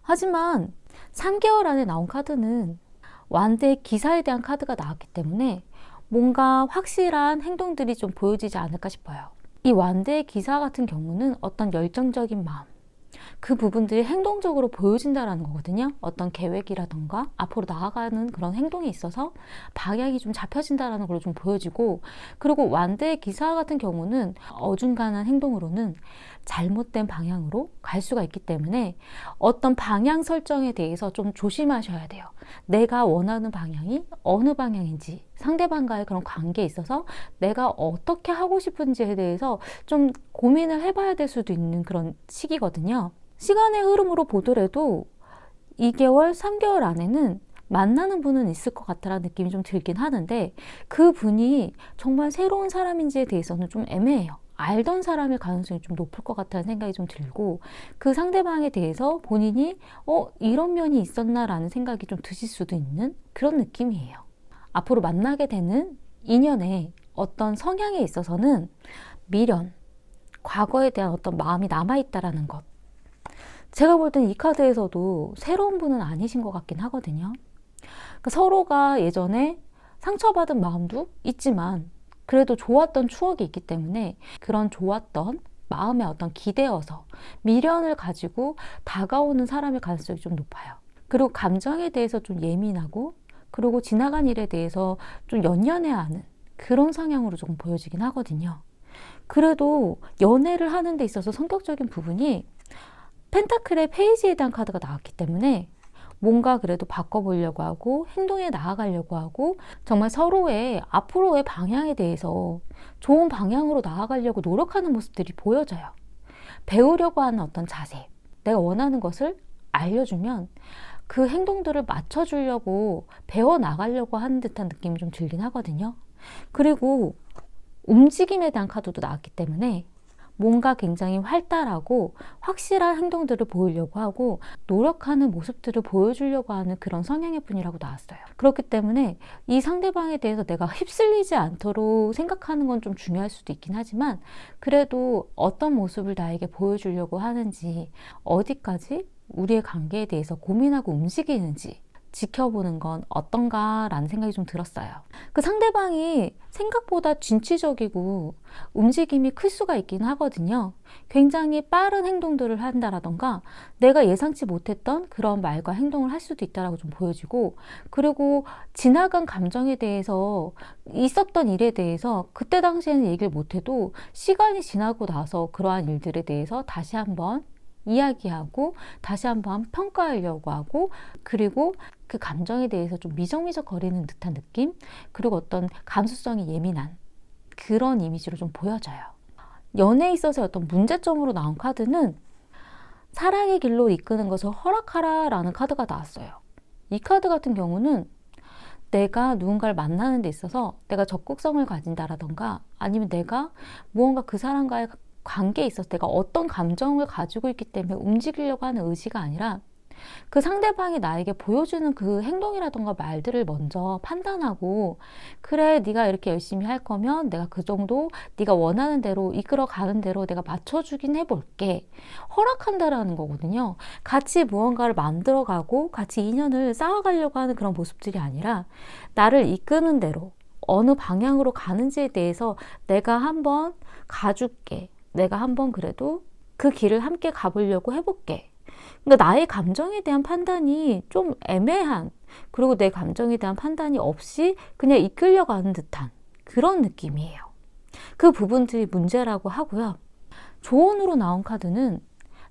하지만 3개월 안에 나온 카드는 완대의 기사에 대한 카드가 나왔기 때문에 뭔가 확실한 행동들이 좀 보여지지 않을까 싶어요. 이 완대의 기사 같은 경우는 어떤 열정적인 마음, 그 부분들이 행동적으로 보여진다라는 거거든요. 어떤 계획이라던가 앞으로 나아가는 그런 행동에 있어서 방향이 좀 잡혀진다라는 걸로 좀 보여지고, 그리고 완대의 기사 같은 경우는 어중간한 행동으로는 잘못된 방향으로 갈 수가 있기 때문에 어떤 방향 설정에 대해서 좀 조심하셔야 돼요. 내가 원하는 방향이 어느 방향인지, 상대방과의 그런 관계에 있어서 내가 어떻게 하고 싶은지에 대해서 좀 고민을 해봐야 될 수도 있는 그런 시기거든요. 시간의 흐름으로 보더라도 2개월, 3개월 안에는 만나는 분은 있을 것 같다라는 느낌이 좀 들긴 하는데 그 분이 정말 새로운 사람인지에 대해서는 좀 애매해요. 알던 사람일 가능성이 좀 높을 것 같다는 생각이 좀 들고, 그 상대방에 대해서 본인이 이런 면이 있었나라는 생각이 좀 드실 수도 있는 그런 느낌이에요. 앞으로 만나게 되는 인연의 어떤 성향에 있어서는 미련, 과거에 대한 어떤 마음이 남아있다라는 것, 제가 볼 땐 이 카드에서도 새로운 분은 아니신 것 같긴 하거든요. 그러니까 서로가 예전에 상처받은 마음도 있지만 그래도 좋았던 추억이 있기 때문에 그런 좋았던 마음에 어떤 기대어서 미련을 가지고 다가오는 사람의 가능성이 좀 높아요. 그리고 감정에 대해서 좀 예민하고, 그리고 지나간 일에 대해서 좀 연연해하는 그런 성향으로 조금 보여지긴 하거든요. 그래도 연애를 하는 데 있어서 성격적인 부분이 펜타클의 페이지에 대한 카드가 나왔기 때문에 뭔가 그래도 바꿔보려고 하고 행동에 나아가려고 하고 정말 서로의 앞으로의 방향에 대해서 좋은 방향으로 나아가려고 노력하는 모습들이 보여져요. 배우려고 하는 어떤 자세, 내가 원하는 것을 알려주면 그 행동들을 맞춰주려고 배워나가려고 하는 듯한 느낌이 좀 들긴 하거든요. 그리고 움직임에 대한 카드도 나왔기 때문에 뭔가 굉장히 활달하고 확실한 행동들을 보이려고 하고 노력하는 모습들을 보여주려고 하는 그런 성향의 분이라고 나왔어요. 그렇기 때문에 이 상대방에 대해서 내가 휩쓸리지 않도록 생각하는 건 좀 중요할 수도 있긴 하지만 그래도 어떤 모습을 나에게 보여주려고 하는지, 어디까지 우리의 관계에 대해서 고민하고 움직이는지 지켜보는 건 어떤가라는 생각이 좀 들었어요. 그 상대방이 생각보다 진취적이고 움직임이 클 수가 있긴 하거든요. 굉장히 빠른 행동들을 한다라던가 내가 예상치 못했던 그런 말과 행동을 할 수도 있다라고 좀 보여지고, 그리고 지나간 감정에 대해서, 있었던 일에 대해서 그때 당시에는 얘기를 못해도 시간이 지나고 나서 그러한 일들에 대해서 다시 한번 이야기하고 다시 한번 평가하려고 하고, 그리고 그 감정에 대해서 좀 미적미적 거리는 듯한 느낌, 그리고 어떤 감수성이 예민한 그런 이미지로 좀 보여져요. 연애에 있어서 어떤 문제점으로 나온 카드는 사랑의 길로 이끄는 것을 허락하라 라는 카드가 나왔어요. 이 카드 같은 경우는 내가 누군가를 만나는 데 있어서 내가 적극성을 가진다라던가 아니면 내가 무언가 그 사람과의 관계에 있어서 내가 어떤 감정을 가지고 있기 때문에 움직이려고 하는 의지가 아니라 그 상대방이 나에게 보여주는 그 행동이라던가 말들을 먼저 판단하고, 그래, 네가 이렇게 열심히 할 거면 내가 그 정도 네가 원하는 대로 이끌어가는 대로 내가 맞춰주긴 해볼게, 허락한다라는 거거든요. 같이 무언가를 만들어가고 같이 인연을 쌓아가려고 하는 그런 모습들이 아니라, 나를 이끄는 대로 어느 방향으로 가는지에 대해서 내가 한번 가줄게, 내가 한번 그래도 그 길을 함께 가보려고 해볼게. 그러니까 나의 감정에 대한 판단이 좀 애매한, 그리고 내 감정에 대한 판단이 없이 그냥 이끌려가는 듯한 그런 느낌이에요. 그 부분들이 문제라고 하고요. 조언으로 나온 카드는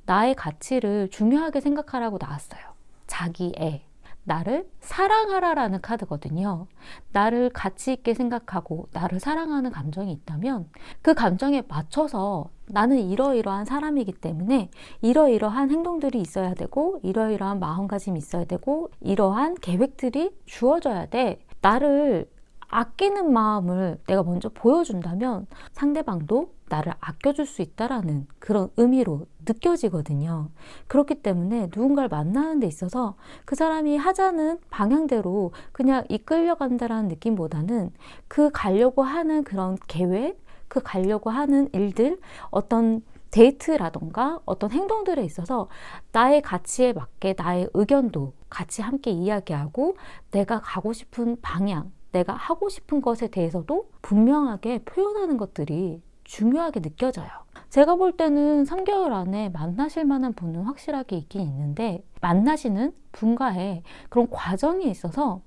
나의 가치를 중요하게 생각하라고 나왔어요. 자기애, 나를 사랑하라라는 카드거든요. 나를 가치 있게 생각하고 나를 사랑하는 감정이 있다면 그 감정에 맞춰서 나는 이러이러한 사람이기 때문에 이러이러한 행동들이 있어야 되고 이러이러한 마음가짐이 있어야 되고 이러한 계획들이 주어져야 돼. 나를 아끼는 마음을 내가 먼저 보여준다면 상대방도 나를 아껴줄 수 있다라는 그런 의미로 느껴지거든요. 그렇기 때문에 누군가를 만나는 데 있어서 그 사람이 하자는 방향대로 그냥 이끌려간다라는 느낌보다는 그 가려고 하는 그런 계획, 그 가려고 하는 일들, 어떤 데이트라던가 어떤 행동들에 있어서 나의 가치에 맞게 나의 의견도 같이 함께 이야기하고 내가 가고 싶은 방향, 내가 하고 싶은 것에 대해서도 분명하게 표현하는 것들이 중요하게 느껴져요. 제가 볼 때는 3개월 안에 만나실 만한 분은 확실하게 있긴 있는데, 만나시는 분과의 그런 과정이 있어서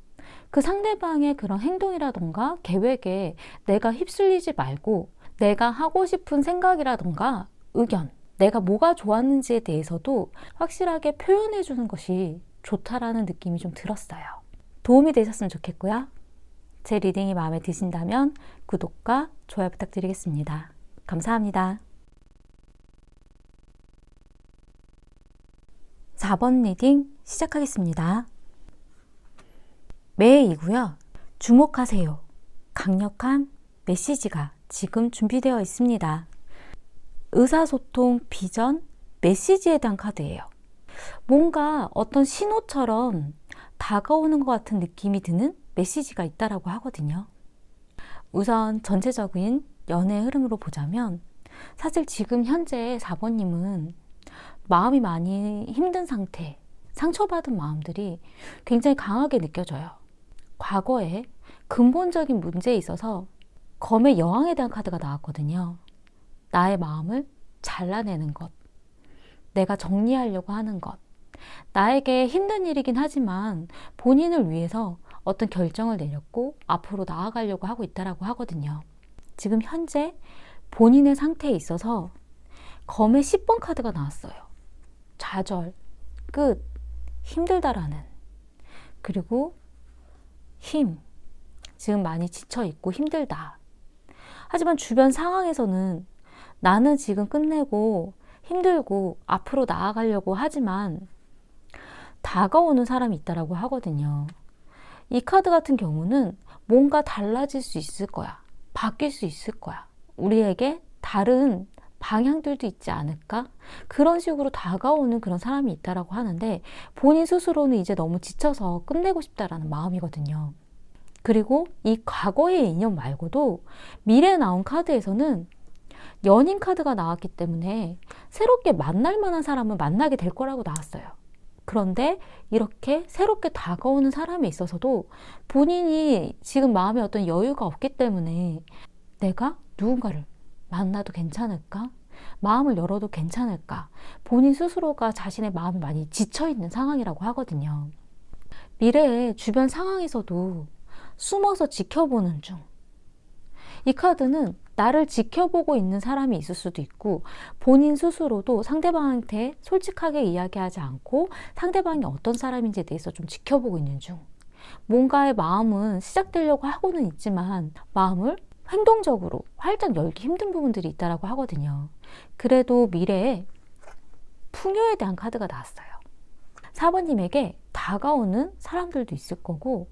그 상대방의 그런 행동이라던가 계획에 내가 휩쓸리지 말고 내가 하고 싶은 생각이라던가 의견, 내가 뭐가 좋았는지에 대해서도 확실하게 표현해 주는 것이 좋다라는 느낌이 좀 들었어요. 도움이 되셨으면 좋겠고요. 제 리딩이 마음에 드신다면 구독과 좋아요 부탁드리겠습니다. 감사합니다. 4번 리딩 시작하겠습니다. 매이고요. 주목하세요. 강력한 메시지가 지금 준비되어 있습니다. 의사소통, 비전, 메시지에 대한 카드예요. 뭔가 어떤 신호처럼 다가오는 것 같은 느낌이 드는 메시지가 있다라고 하거든요. 우선 전체적인 연애 흐름으로 보자면 사실 지금 현재 4번님은 마음이 많이 힘든 상태, 상처받은 마음들이 굉장히 강하게 느껴져요. 과거에 근본적인 문제에 있어서 검의 여왕에 대한 카드가 나왔거든요. 나의 마음을 잘라내는 것, 내가 정리하려고 하는 것, 나에게 힘든 일이긴 하지만 본인을 위해서 어떤 결정을 내렸고 앞으로 나아가려고 하고 있다라고 하거든요. 지금 현재 본인의 상태에 있어서 검의 10번 카드가 나왔어요. 좌절, 끝, 힘들다라는, 그리고 힘, 지금 많이 지쳐있고 힘들다. 하지만 주변 상황에서는 나는 지금 끝내고 힘들고 앞으로 나아가려고 하지만 다가오는 사람이 있다라고 하거든요. 이 카드 같은 경우는 뭔가 달라질 수 있을 거야. 바뀔 수 있을 거야. 우리에게 다른 방향들도 있지 않을까? 그런 식으로 다가오는 그런 사람이 있다라고 하는데 본인 스스로는 이제 너무 지쳐서 끝내고 싶다라는 마음이거든요. 그리고 이 과거의 인연 말고도 미래에 나온 카드에서는 연인 카드가 나왔기 때문에 새롭게 만날 만한 사람을 만나게 될 거라고 나왔어요. 그런데 이렇게 새롭게 다가오는 사람에 있어서도 본인이 지금 마음에 어떤 여유가 없기 때문에 내가 누군가를 만나도 괜찮을까? 마음을 열어도 괜찮을까? 본인 스스로가 자신의 마음이 많이 지쳐있는 상황이라고 하거든요. 미래의 주변 상황에서도 숨어서 지켜보는 중. 이 카드는 나를 지켜보고 있는 사람이 있을 수도 있고 본인 스스로도 상대방한테 솔직하게 이야기하지 않고 상대방이 어떤 사람인지에 대해서 좀 지켜보고 있는 중. 뭔가의 마음은 시작되려고 하고는 있지만 마음을 행동적으로 활짝 열기 힘든 부분들이 있다고 하거든요. 그래도 미래에 풍요에 대한 카드가 나왔어요. 4번님에게 다가오는 사람들도 있을 거고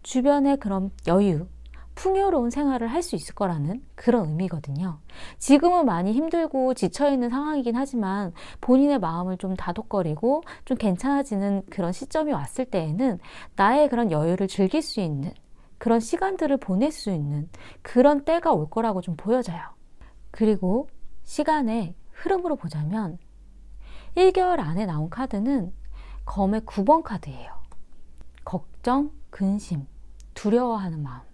주변에 그런 여유, 풍요로운 생활을 할 수 있을 거라는 그런 의미거든요. 지금은 많이 힘들고 지쳐있는 상황이긴 하지만 본인의 마음을 좀 다독거리고 좀 괜찮아지는 그런 시점이 왔을 때에는 나의 그런 여유를 즐길 수 있는 그런 시간들을 보낼 수 있는 그런 때가 올 거라고 좀 보여져요. 그리고 시간의 흐름으로 보자면 1개월 안에 나온 카드는 검의 9번 카드예요. 걱정, 근심, 두려워하는 마음.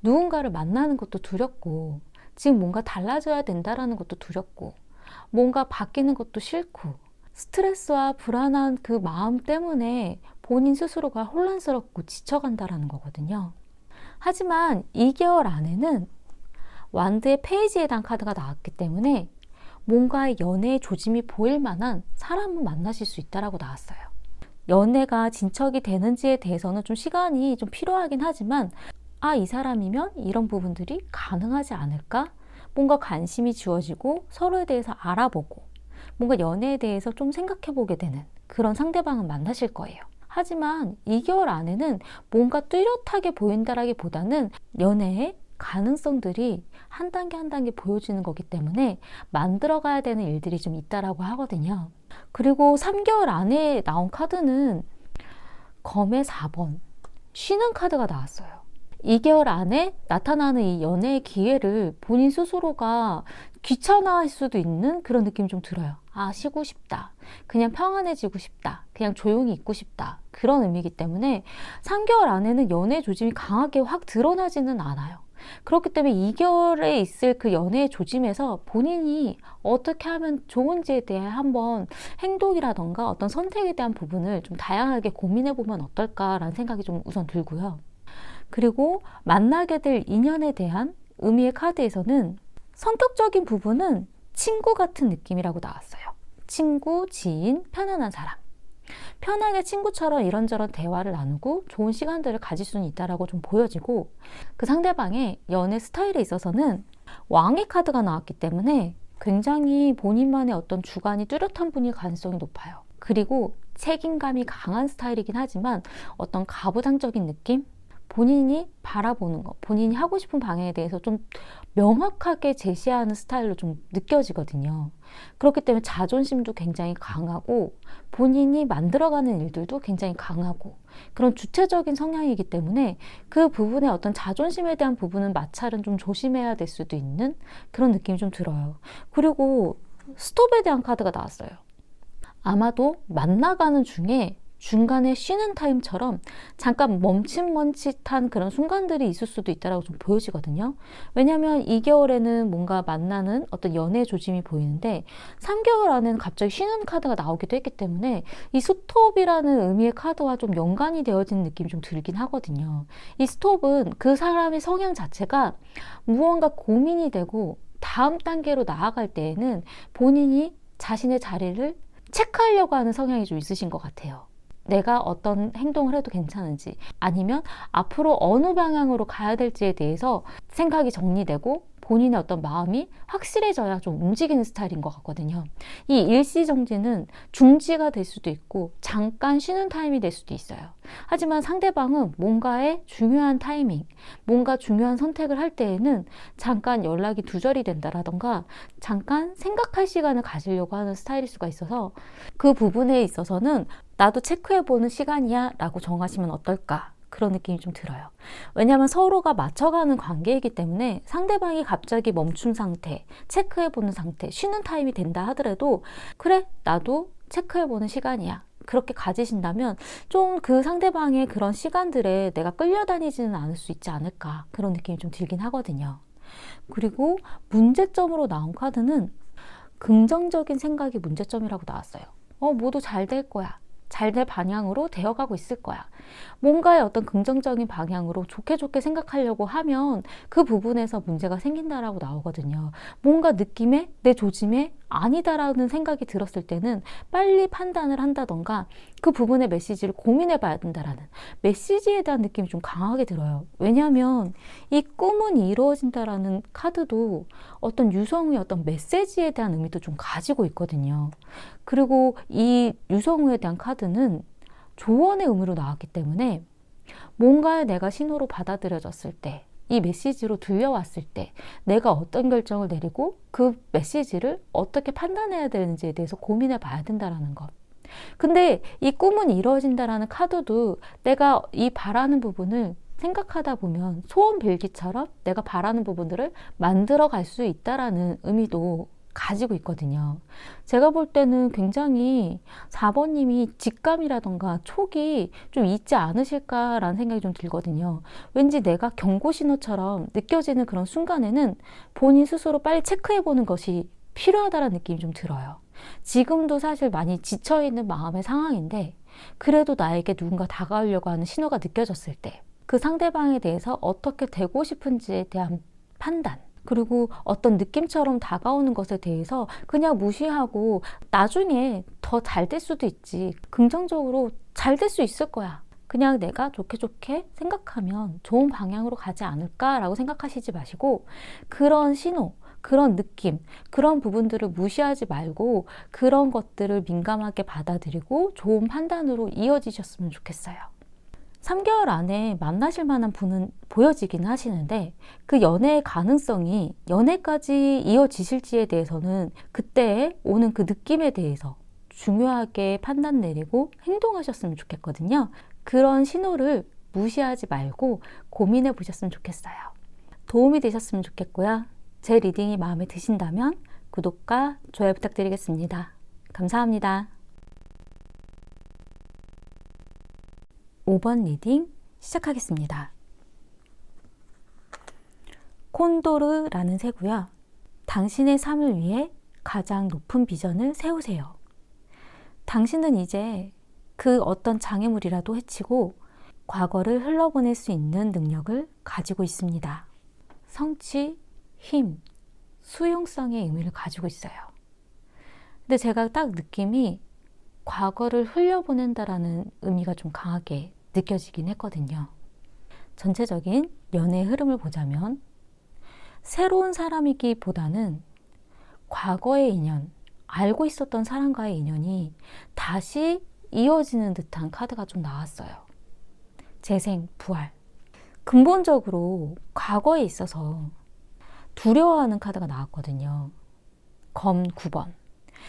누군가를 만나는 것도 두렵고 지금 뭔가 달라져야 된다라는 것도 두렵고 뭔가 바뀌는 것도 싫고 스트레스와 불안한 그 마음 때문에 본인 스스로가 혼란스럽고 지쳐간다라는 거거든요. 하지만 2개월 안에는 완드의 페이지에 대한 카드가 나왔기 때문에 뭔가의 연애의 조짐이 보일 만한 사람을 만나실 수 있다라고 나왔어요. 연애가 진척이 되는지에 대해서는 좀 시간이 좀 필요하긴 하지만 이 사람이면 이런 부분들이 가능하지 않을까? 뭔가 관심이 주어지고 서로에 대해서 알아보고 뭔가 연애에 대해서 좀 생각해보게 되는 그런 상대방을 만나실 거예요. 하지만 2개월 안에는 뭔가 뚜렷하게 보인다라기보다는 연애의 가능성들이 한 단계 한 단계 보여지는 거기 때문에 만들어가야 되는 일들이 좀 있다라고 하거든요. 그리고 3개월 안에 나온 카드는 검의 4번, 쉬는 카드가 나왔어요. 2개월 안에 나타나는 이 연애의 기회를 본인 스스로가 귀찮아할 수도 있는 그런 느낌이 좀 들어요. 쉬고 싶다. 그냥 평안해지고 싶다. 그냥 조용히 있고 싶다. 그런 의미이기 때문에 3개월 안에는 연애 조짐이 강하게 확 드러나지는 않아요. 그렇기 때문에 2개월에 있을 그 연애의 조짐에서 본인이 어떻게 하면 좋은지에 대해 한번 행동이라던가 어떤 선택에 대한 부분을 좀 다양하게 고민해보면 어떨까라는 생각이 좀 우선 들고요. 그리고 만나게 될 인연에 대한 의미의 카드에서는 성격적인 부분은 친구 같은 느낌이라고 나왔어요. 친구, 지인, 편안한 사람. 편하게 친구처럼 이런저런 대화를 나누고 좋은 시간들을 가질 수는 있다라고 좀 보여지고 그 상대방의 연애 스타일에 있어서는 왕의 카드가 나왔기 때문에 굉장히 본인만의 어떤 주관이 뚜렷한 분일 가능성이 높아요. 그리고 책임감이 강한 스타일이긴 하지만 어떤 가부장적인 느낌? 본인이 바라보는 것, 본인이 하고 싶은 방향에 대해서 좀 명확하게 제시하는 스타일로 좀 느껴지거든요. 그렇기 때문에 자존심도 굉장히 강하고 본인이 만들어가는 일들도 굉장히 강하고 그런 주체적인 성향이기 때문에 그 부분의 어떤 자존심에 대한 부분은 마찰은 좀 조심해야 될 수도 있는 그런 느낌이 좀 들어요. 그리고 스톱에 대한 카드가 나왔어요. 아마도 만나가는 중에 중간에 쉬는 타임처럼 잠깐 멈칫멈칫한 그런 순간들이 있을 수도 있다고 좀 보여지거든요. 왜냐하면 2개월에는 뭔가 만나는 어떤 연애 조짐이 보이는데 3개월 안에는 갑자기 쉬는 카드가 나오기도 했기 때문에 이 스톱이라는 의미의 카드와 좀 연관이 되어지는 느낌이 좀 들긴 하거든요. 이 스톱은 그 사람의 성향 자체가 무언가 고민이 되고 다음 단계로 나아갈 때에는 본인이 자신의 자리를 체크하려고 하는 성향이 좀 있으신 것 같아요. 내가 어떤 행동을 해도 괜찮은지 아니면 앞으로 어느 방향으로 가야 될지에 대해서 생각이 정리되고 본인의 어떤 마음이 확실해져야 좀 움직이는 스타일인 것 같거든요. 이 일시정지는 중지가 될 수도 있고 잠깐 쉬는 타임이 될 수도 있어요. 하지만 상대방은 뭔가의 중요한 타이밍, 뭔가 중요한 선택을 할 때에는 잠깐 연락이 두절이 된다라던가 잠깐 생각할 시간을 가지려고 하는 스타일일 수가 있어서 그 부분에 있어서는 나도 체크해보는 시간이야 라고 정하시면 어떨까 그런 느낌이 좀 들어요. 왜냐하면 서로가 맞춰가는 관계이기 때문에 상대방이 갑자기 멈춘 상태, 체크해보는 상태, 쉬는 타임이 된다 하더라도 그래 나도 체크해보는 시간이야 그렇게 가지신다면 좀 그 상대방의 그런 시간들에 내가 끌려다니지는 않을 수 있지 않을까 그런 느낌이 좀 들긴 하거든요. 그리고 문제점으로 나온 카드는 긍정적인 생각이 문제점이라고 나왔어요. 모두 잘 될 거야. 잘 될 방향으로 되어가고 있을 거야. 뭔가의 어떤 긍정적인 방향으로 좋게 생각하려고 하면 그 부분에서 문제가 생긴다라고 나오거든요. 뭔가 느낌에 내 조짐에 아니다라는 생각이 들었을 때는 빨리 판단을 한다던가 그 부분의 메시지를 고민해 봐야 된다라는 메시지에 대한 느낌이 좀 강하게 들어요. 왜냐하면 이 꿈은 이루어진다라는 카드도 어떤 유성우의 어떤 메시지에 대한 의미도 좀 가지고 있거든요. 그리고 이 유성우에 대한 카드는 조언의 의미로 나왔기 때문에 뭔가에 내가 신호로 받아들여졌을 때 이 메시지로 들려왔을 때 내가 어떤 결정을 내리고 그 메시지를 어떻게 판단해야 되는지에 대해서 고민해 봐야 된다는 것. 근데 이 꿈은 이루어진다라는 카드도 내가 이 바라는 부분을 생각하다 보면 소원 빌기처럼 내가 바라는 부분들을 만들어 갈 수 있다라는 의미도 가지고 있거든요. 제가 볼 때는 굉장히 4번님이 직감이라던가 촉이 좀 있지 않으실까라는 생각이 좀 들거든요. 왠지 내가 경고 신호처럼 느껴지는 그런 순간에는 본인 스스로 빨리 체크해보는 것이 필요하다는 느낌이 좀 들어요. 지금도 사실 많이 지쳐있는 마음의 상황인데 그래도 나에게 누군가 다가오려고 하는 신호가 느껴졌을 때 그 상대방에 대해서 어떻게 되고 싶은지에 대한 판단, 그리고 어떤 느낌처럼 다가오는 것에 대해서 그냥 무시하고 나중에 더 잘 될 수도 있지, 긍정적으로 잘 될 수 있을 거야, 그냥 내가 좋게 좋게 생각하면 좋은 방향으로 가지 않을까라고 생각하시지 마시고 그런 신호, 그런 느낌, 그런 부분들을 무시하지 말고 그런 것들을 민감하게 받아들이고 좋은 판단으로 이어지셨으면 좋겠어요. 3개월 안에 만나실 만한 분은 보여지긴 하시는데 그 연애의 가능성이 연애까지 이어지실지에 대해서는 그때 오는 그 느낌에 대해서 중요하게 판단 내리고 행동하셨으면 좋겠거든요. 그런 신호를 무시하지 말고 고민해 보셨으면 좋겠어요. 도움이 되셨으면 좋겠고요. 제 리딩이 마음에 드신다면 구독과 좋아요 부탁드리겠습니다. 감사합니다. 5번 리딩 시작하겠습니다. 콘도르라는 새고요. 당신의 삶을 위해 가장 높은 비전을 세우세요. 당신은 이제 그 어떤 장애물이라도 헤치고 과거를 흘러보낼 수 있는 능력을 가지고 있습니다. 성취, 힘, 수용성의 의미를 가지고 있어요. 근데 제가 딱 느낌이 과거를 흘려보낸다라는 의미가 좀 강하게 느껴지긴 했거든요. 전체적인 연애의 흐름을 보자면 새로운 사람이기보다는 과거의 인연, 알고 있었던 사람과의 인연이 다시 이어지는 듯한 카드가 좀 나왔어요. 재생, 부활. 근본적으로 과거에 있어서 두려워하는 카드가 나왔거든요. 검 9번.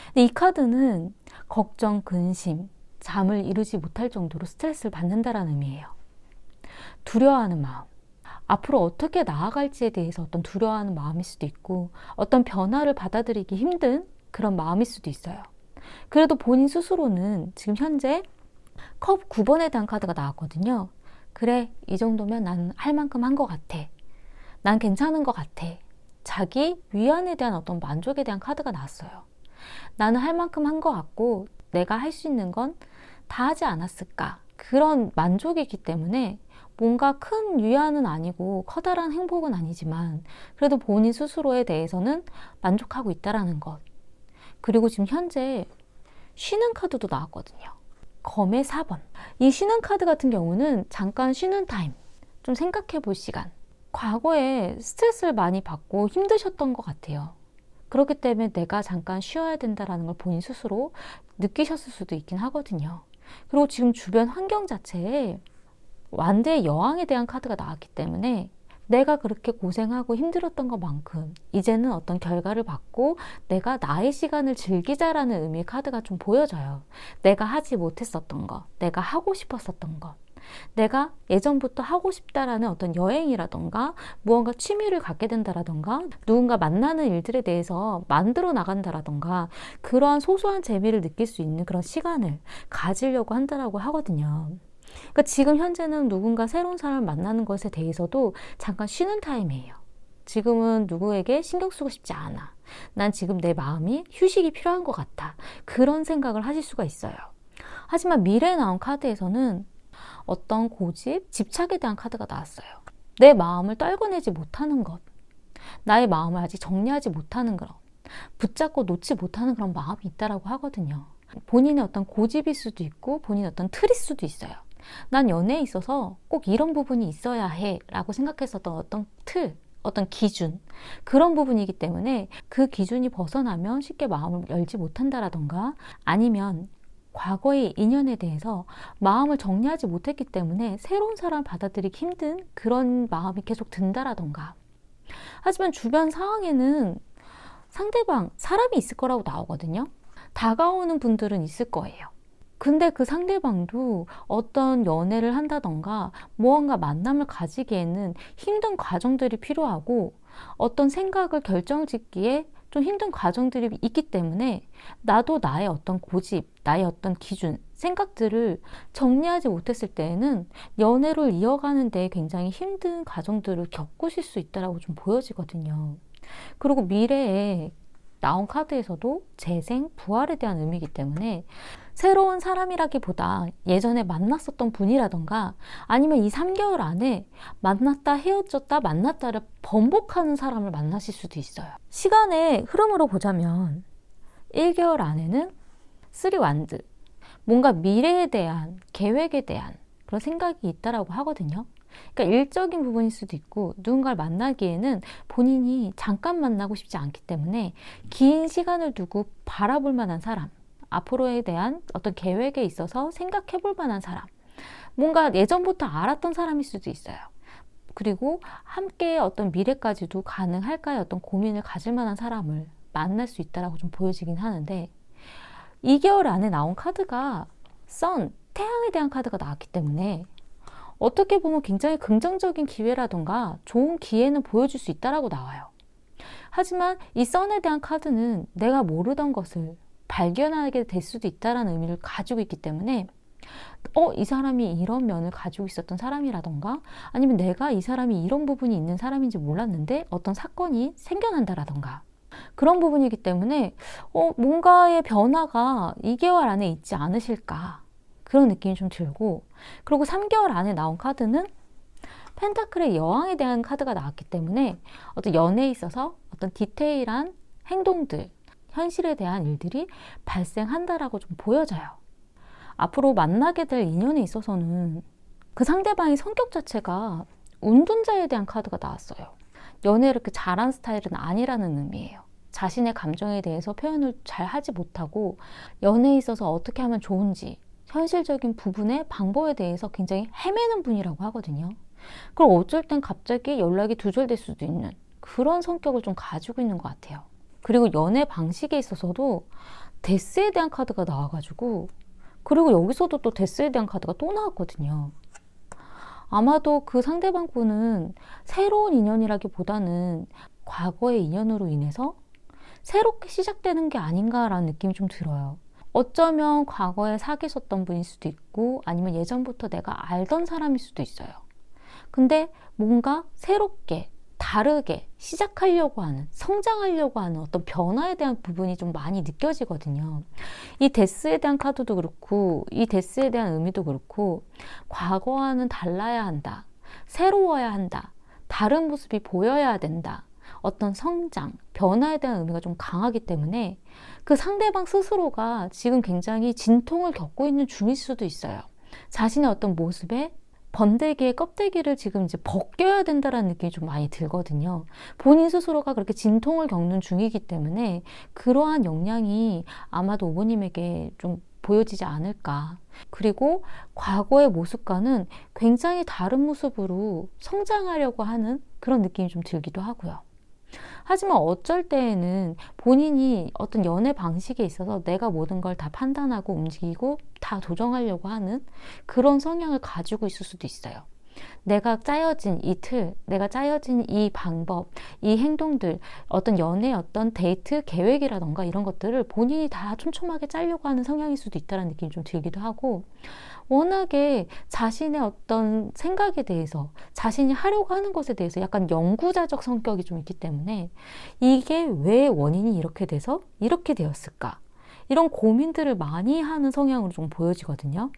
근데 이 카드는 걱정, 근심, 잠을 이루지 못할 정도로 스트레스를 받는다라는 의미예요. 두려워하는 마음, 앞으로 어떻게 나아갈지에 대해서 어떤 두려워하는 마음일 수도 있고 어떤 변화를 받아들이기 힘든 그런 마음일 수도 있어요. 그래도 본인 스스로는 지금 현재 컵 9번에 대한 카드가 나왔거든요. 그래, 이 정도면 난 할 만큼 한 것 같아. 난 괜찮은 것 같아. 자기 위안에 대한 어떤 만족에 대한 카드가 나왔어요. 나는 할 만큼 한 것 같고 내가 할 수 있는 건 다 하지 않았을까, 그런 만족이기 때문에 뭔가 큰 위안은 아니고 커다란 행복은 아니지만 그래도 본인 스스로에 대해서는 만족하고 있다라는 것. 그리고 지금 현재 쉬는 카드도 나왔거든요. 검의 4번. 이 쉬는 카드 같은 경우는 잠깐 쉬는 타임, 좀 생각해 볼 시간. 과거에 스트레스를 많이 받고 힘드셨던 것 같아요. 그렇기 때문에 내가 잠깐 쉬어야 된다는 걸 본인 스스로 느끼셨을 수도 있긴 하거든요. 그리고 지금 주변 환경 자체에 완대의 여왕에 대한 카드가 나왔기 때문에 내가 그렇게 고생하고 힘들었던 것만큼 이제는 어떤 결과를 받고 내가 나의 시간을 즐기자라는 의미의 카드가 좀 보여져요. 내가 하지 못했었던 것, 내가 하고 싶었었던 것, 내가 예전부터 하고 싶다라는 어떤 여행이라던가 무언가 취미를 갖게 된다라던가 누군가 만나는 일들에 대해서 만들어 나간다라던가 그러한 소소한 재미를 느낄 수 있는 그런 시간을 가지려고 한다라고 하거든요. 그러니까 지금 현재는 누군가 새로운 사람을 만나는 것에 대해서도 잠깐 쉬는 타임이에요. 지금은 누구에게 신경 쓰고 싶지 않아. 난 지금 내 마음이 휴식이 필요한 것 같아. 그런 생각을 하실 수가 있어요. 하지만 미래에 나온 카드에서는 어떤 고집, 집착에 대한 카드가 나왔어요. 내 마음을 떨궈내지 못하는 것, 나의 마음을 아직 정리하지 못하는 그런, 붙잡고 놓지 못하는 그런 마음이 있다라고 하거든요. 본인의 어떤 고집일 수도 있고 본인의 어떤 틀일 수도 있어요. 난 연애에 있어서 꼭 이런 부분이 있어야 해 라고 생각했었던 어떤 틀, 어떤 기준, 그런 부분이기 때문에 그 기준이 벗어나면 쉽게 마음을 열지 못한다라던가 아니면 과거의 인연에 대해서 마음을 정리하지 못했기 때문에 새로운 사람을 받아들이기 힘든 그런 마음이 계속 든다라던가. 하지만 주변 상황에는 상대방, 사람이 있을 거라고 나오거든요. 다가오는 분들은 있을 거예요. 근데 그 상대방도 어떤 연애를 한다던가 무언가 만남을 가지기에는 힘든 과정들이 필요하고 어떤 생각을 결정짓기에 좀 힘든 과정들이 있기 때문에 나도 나의 어떤 고집, 나의 어떤 기준, 생각들을 정리하지 못했을 때에는 연애를 이어가는 데 굉장히 힘든 과정들을 겪으실 수 있다고 좀 보여지거든요. 그리고 미래에 나온 카드에서도 재생, 부활에 대한 의미이기 때문에 새로운 사람이라기보다 예전에 만났었던 분이라던가 아니면 이 3개월 안에 만났다 헤어졌다 만났다를 번복하는 사람을 만나실 수도 있어요. 시간의 흐름으로 보자면 1개월 안에는 3 완드, 뭔가 미래에 대한 계획에 대한 그런 생각이 있다라고 하거든요. 그러니까 일적인 부분일 수도 있고 누군가를 만나기에는 본인이 잠깐 만나고 싶지 않기 때문에 긴 시간을 두고 바라볼 만한 사람, 앞으로에 대한 어떤 계획에 있어서 생각해 볼 만한 사람, 뭔가 예전부터 알았던 사람일 수도 있어요. 그리고 함께 어떤 미래까지도 가능할까의 어떤 고민을 가질 만한 사람을 만날 수 있다라고 좀 보여지긴 하는데 2개월 안에 나온 카드가 선, 태양에 대한 카드가 나왔기 때문에 어떻게 보면 굉장히 긍정적인 기회라던가 좋은 기회는 보여줄 수 있다라고 나와요. 하지만 이 선에 대한 카드는 내가 모르던 것을 발견하게 될 수도 있다는 의미를 가지고 있기 때문에 이 사람이 이런 면을 가지고 있었던 사람이라던가 아니면 내가 이 사람이 이런 부분이 있는 사람인지 몰랐는데 어떤 사건이 생겨난다라던가 그런 부분이기 때문에 뭔가의 변화가 2개월 안에 있지 않으실까 그런 느낌이 좀 들고 그리고 3개월 안에 나온 카드는 펜타클의 여왕에 대한 카드가 나왔기 때문에 어떤 연애에 있어서 어떤 디테일한 행동들 현실에 대한 일들이 발생한다라고 좀 보여져요. 앞으로 만나게 될 인연에 있어서는 그 상대방의 성격 자체가 운둔자에 대한 카드가 나왔어요. 연애를 이렇게 잘하는 스타일은 아니라는 의미예요. 자신의 감정에 대해서 표현을 잘 하지 못하고 연애에 있어서 어떻게 하면 좋은지 현실적인 부분의 방법에 대해서 굉장히 헤매는 분이라고 하거든요. 그럼 어쩔 땐 갑자기 연락이 두절될 수도 있는 그런 성격을 좀 가지고 있는 것 같아요. 그리고 연애 방식에 있어서도 데스에 대한 카드가 나와가지고 그리고 여기서도 또 데스에 대한 카드가 또 나왔거든요. 아마도 그 상대방 분은 새로운 인연이라기보다는 과거의 인연으로 인해서 새롭게 시작되는 게 아닌가라는 느낌이 좀 들어요. 어쩌면 과거에 사귀셨던 분일 수도 있고 아니면 예전부터 내가 알던 사람일 수도 있어요. 근데 뭔가 새롭게 다르게 시작하려고 하는 성장하려고 하는 어떤 변화에 대한 부분이 좀 많이 느껴지거든요. 이 데스에 대한 카드도 그렇고 이 데스에 대한 의미도 그렇고 과거와는 달라야 한다. 새로워야 한다. 다른 모습이 보여야 된다. 어떤 성장, 변화에 대한 의미가 좀 강하기 때문에 그 상대방 스스로가 지금 굉장히 진통을 겪고 있는 중일 수도 있어요. 자신의 어떤 모습에 번데기의 껍데기를 지금 이제 벗겨야 된다는 느낌이 좀 많이 들거든요. 본인 스스로가 그렇게 진통을 겪는 중이기 때문에 그러한 역량이 아마도 오보님에게 좀 보여지지 않을까. 그리고 과거의 모습과는 굉장히 다른 모습으로 성장하려고 하는 그런 느낌이 좀 들기도 하고요. 하지만 어쩔 때에는 본인이 어떤 연애 방식에 있어서 내가 모든 걸 다 판단하고 움직이고 다 조정하려고 하는 그런 성향을 가지고 있을 수도 있어요. 내가 짜여진 이 틀, 내가 짜여진 이 방법, 이 행동들, 어떤 연애, 어떤 데이트 계획이라던가 이런 것들을 본인이 다 촘촘하게 짜려고 하는 성향일 수도 있다는 느낌이 좀 들기도 하고 워낙에 자신의 어떤 생각에 대해서 자신이 하려고 하는 것에 대해서 약간 연구자적 성격이 좀 있기 때문에 이게 왜 원인이 이렇게 돼서 이렇게 되었을까? 이런 고민들을 많이 하는 성향으로 좀 보여지거든요.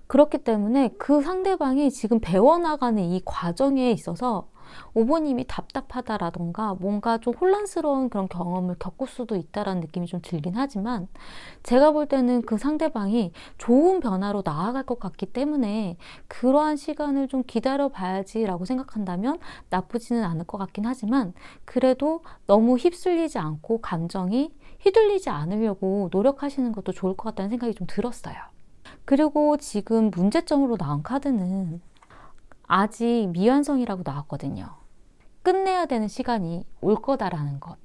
그렇기 때문에 그 상대방이 지금 배워나가는 이 과정에 있어서 오버님이 답답하다라던가 뭔가 좀 혼란스러운 그런 경험을 겪을 수도 있다라는 느낌이 좀 들긴 하지만 제가 볼 때는 그 상대방이 좋은 변화로 나아갈 것 같기 때문에 그러한 시간을 좀 기다려 봐야지라고 생각한다면 나쁘지는 않을 것 같긴 하지만 그래도 너무 휩쓸리지 않고 감정이 휘둘리지 않으려고 노력하시는 것도 좋을 것 같다는 생각이 좀 들었어요. 그리고 지금 문제점으로 나온 카드는 아직 미완성이라고 나왔거든요. 끝내야 되는 시간이 올 거다라는 것.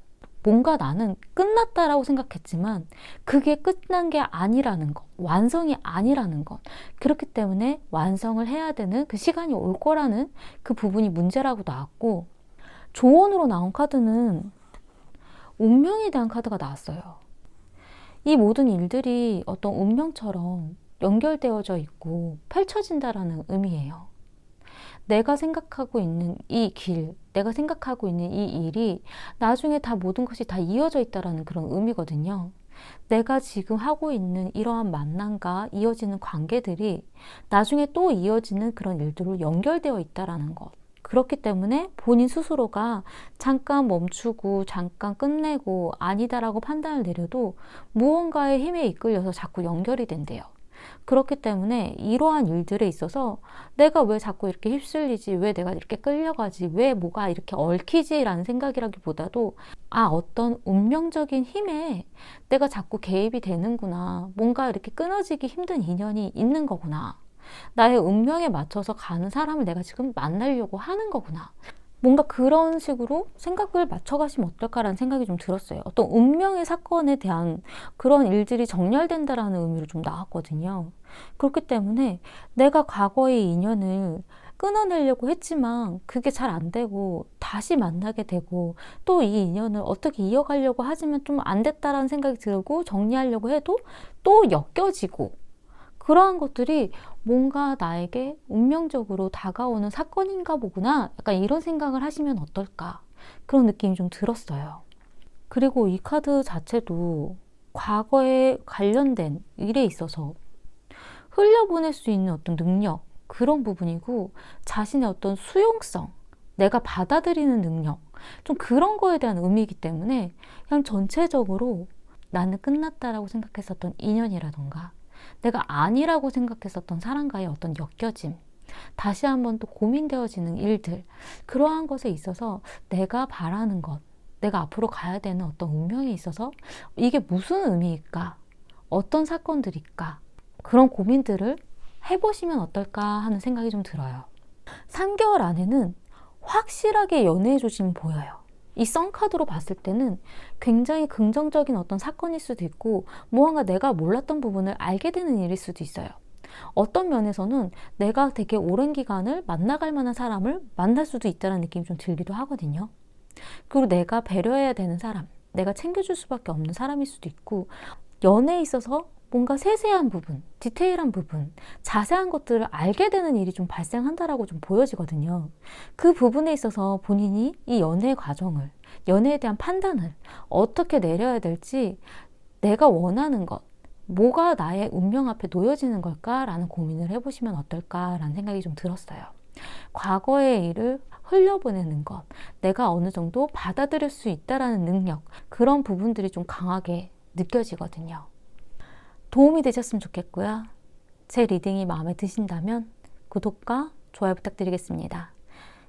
뭔가 나는 끝났다라고 생각했지만 그게 끝난 게 아니라는 것. 완성이 아니라는 것. 그렇기 때문에 완성을 해야 되는 그 시간이 올 거라는 그 부분이 문제라고 나왔고, 조언으로 나온 카드는 운명에 대한 카드가 나왔어요. 이 모든 일들이 어떤 운명처럼 연결되어져 있고 펼쳐진다라는 의미예요. 내가 생각하고 있는 이 길, 내가 생각하고 있는 이 일이 나중에 다 모든 것이 다 이어져 있다라는 그런 의미거든요. 내가 지금 하고 있는 이러한 만남과 이어지는 관계들이 나중에 또 이어지는 그런 일들로 연결되어 있다라는 것. 그렇기 때문에 본인 스스로가 잠깐 멈추고 잠깐 끝내고 아니다라고 판단을 내려도 무언가의 힘에 이끌려서 자꾸 연결이 된대요. 그렇기 때문에 이러한 일들에 있어서 내가 왜 자꾸 이렇게 휩쓸리지, 왜 내가 이렇게 끌려가지, 왜 뭐가 이렇게 얽히지 라는 생각이라기보다도 어떤 운명적인 힘에 내가 자꾸 개입이 되는구나, 뭔가 이렇게 끊어지기 힘든 인연이 있는 거구나, 나의 운명에 맞춰서 가는 사람을 내가 지금 만나려고 하는 거구나, 뭔가 그런 식으로 생각을 맞춰가시면 어떨까라는 생각이 좀 들었어요. 어떤 운명의 사건에 대한 그런 일들이 정렬된다라는 의미로 좀 나왔거든요. 그렇기 때문에 내가 과거의 인연을 끊어내려고 했지만 그게 잘 안 되고 다시 만나게 되고 또 이 인연을 어떻게 이어가려고 하지만 좀 안 됐다라는 생각이 들고 정리하려고 해도 또 엮여지고, 그러한 것들이 뭔가 나에게 운명적으로 다가오는 사건인가 보구나, 약간 이런 생각을 하시면 어떨까, 그런 느낌이 좀 들었어요. 그리고 이 카드 자체도 과거에 관련된 일에 있어서 흘려보낼 수 있는 어떤 능력, 그런 부분이고, 자신의 어떤 수용성, 내가 받아들이는 능력, 좀 그런 거에 대한 의미이기 때문에 그냥 전체적으로 나는 끝났다라고 생각했었던 인연이라던가 내가 아니라고 생각했었던 사람과의 어떤 엮여짐, 다시 한번 또 고민되어지는 일들, 그러한 것에 있어서 내가 바라는 것, 내가 앞으로 가야 되는 어떤 운명에 있어서 이게 무슨 의미일까? 어떤 사건들일까? 그런 고민들을 해보시면 어떨까 하는 생각이 좀 들어요. 3개월 안에는 확실하게 연애의 조짐이 보여요. 이 썬카드로 봤을 때는 굉장히 긍정적인 어떤 사건일 수도 있고 무언가 내가 몰랐던 부분을 알게 되는 일일 수도 있어요. 어떤 면에서는 내가 되게 오랜 기간을 만나갈 만한 사람을 만날 수도 있다는 느낌이 좀 들기도 하거든요. 그리고 내가 배려해야 되는 사람, 내가 챙겨줄 수밖에 없는 사람일 수도 있고, 연애에 있어서 뭔가 세세한 부분, 디테일한 부분, 자세한 것들을 알게 되는 일이 좀 발생한다라고 좀 보여지거든요. 그 부분에 있어서 본인이 이 연애 과정을, 연애에 대한 판단을 어떻게 내려야 될지, 내가 원하는 것, 뭐가 나의 운명 앞에 놓여지는 걸까라는 고민을 해보시면 어떨까라는 생각이 좀 들었어요. 과거의 일을 흘려보내는 것, 내가 어느 정도 받아들일 수 있다라는 능력, 그런 부분들이 좀 강하게 느껴지거든요. 도움이 되셨으면 좋겠고요. 제 리딩이 마음에 드신다면 구독과 좋아요 부탁드리겠습니다.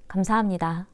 감사합니다.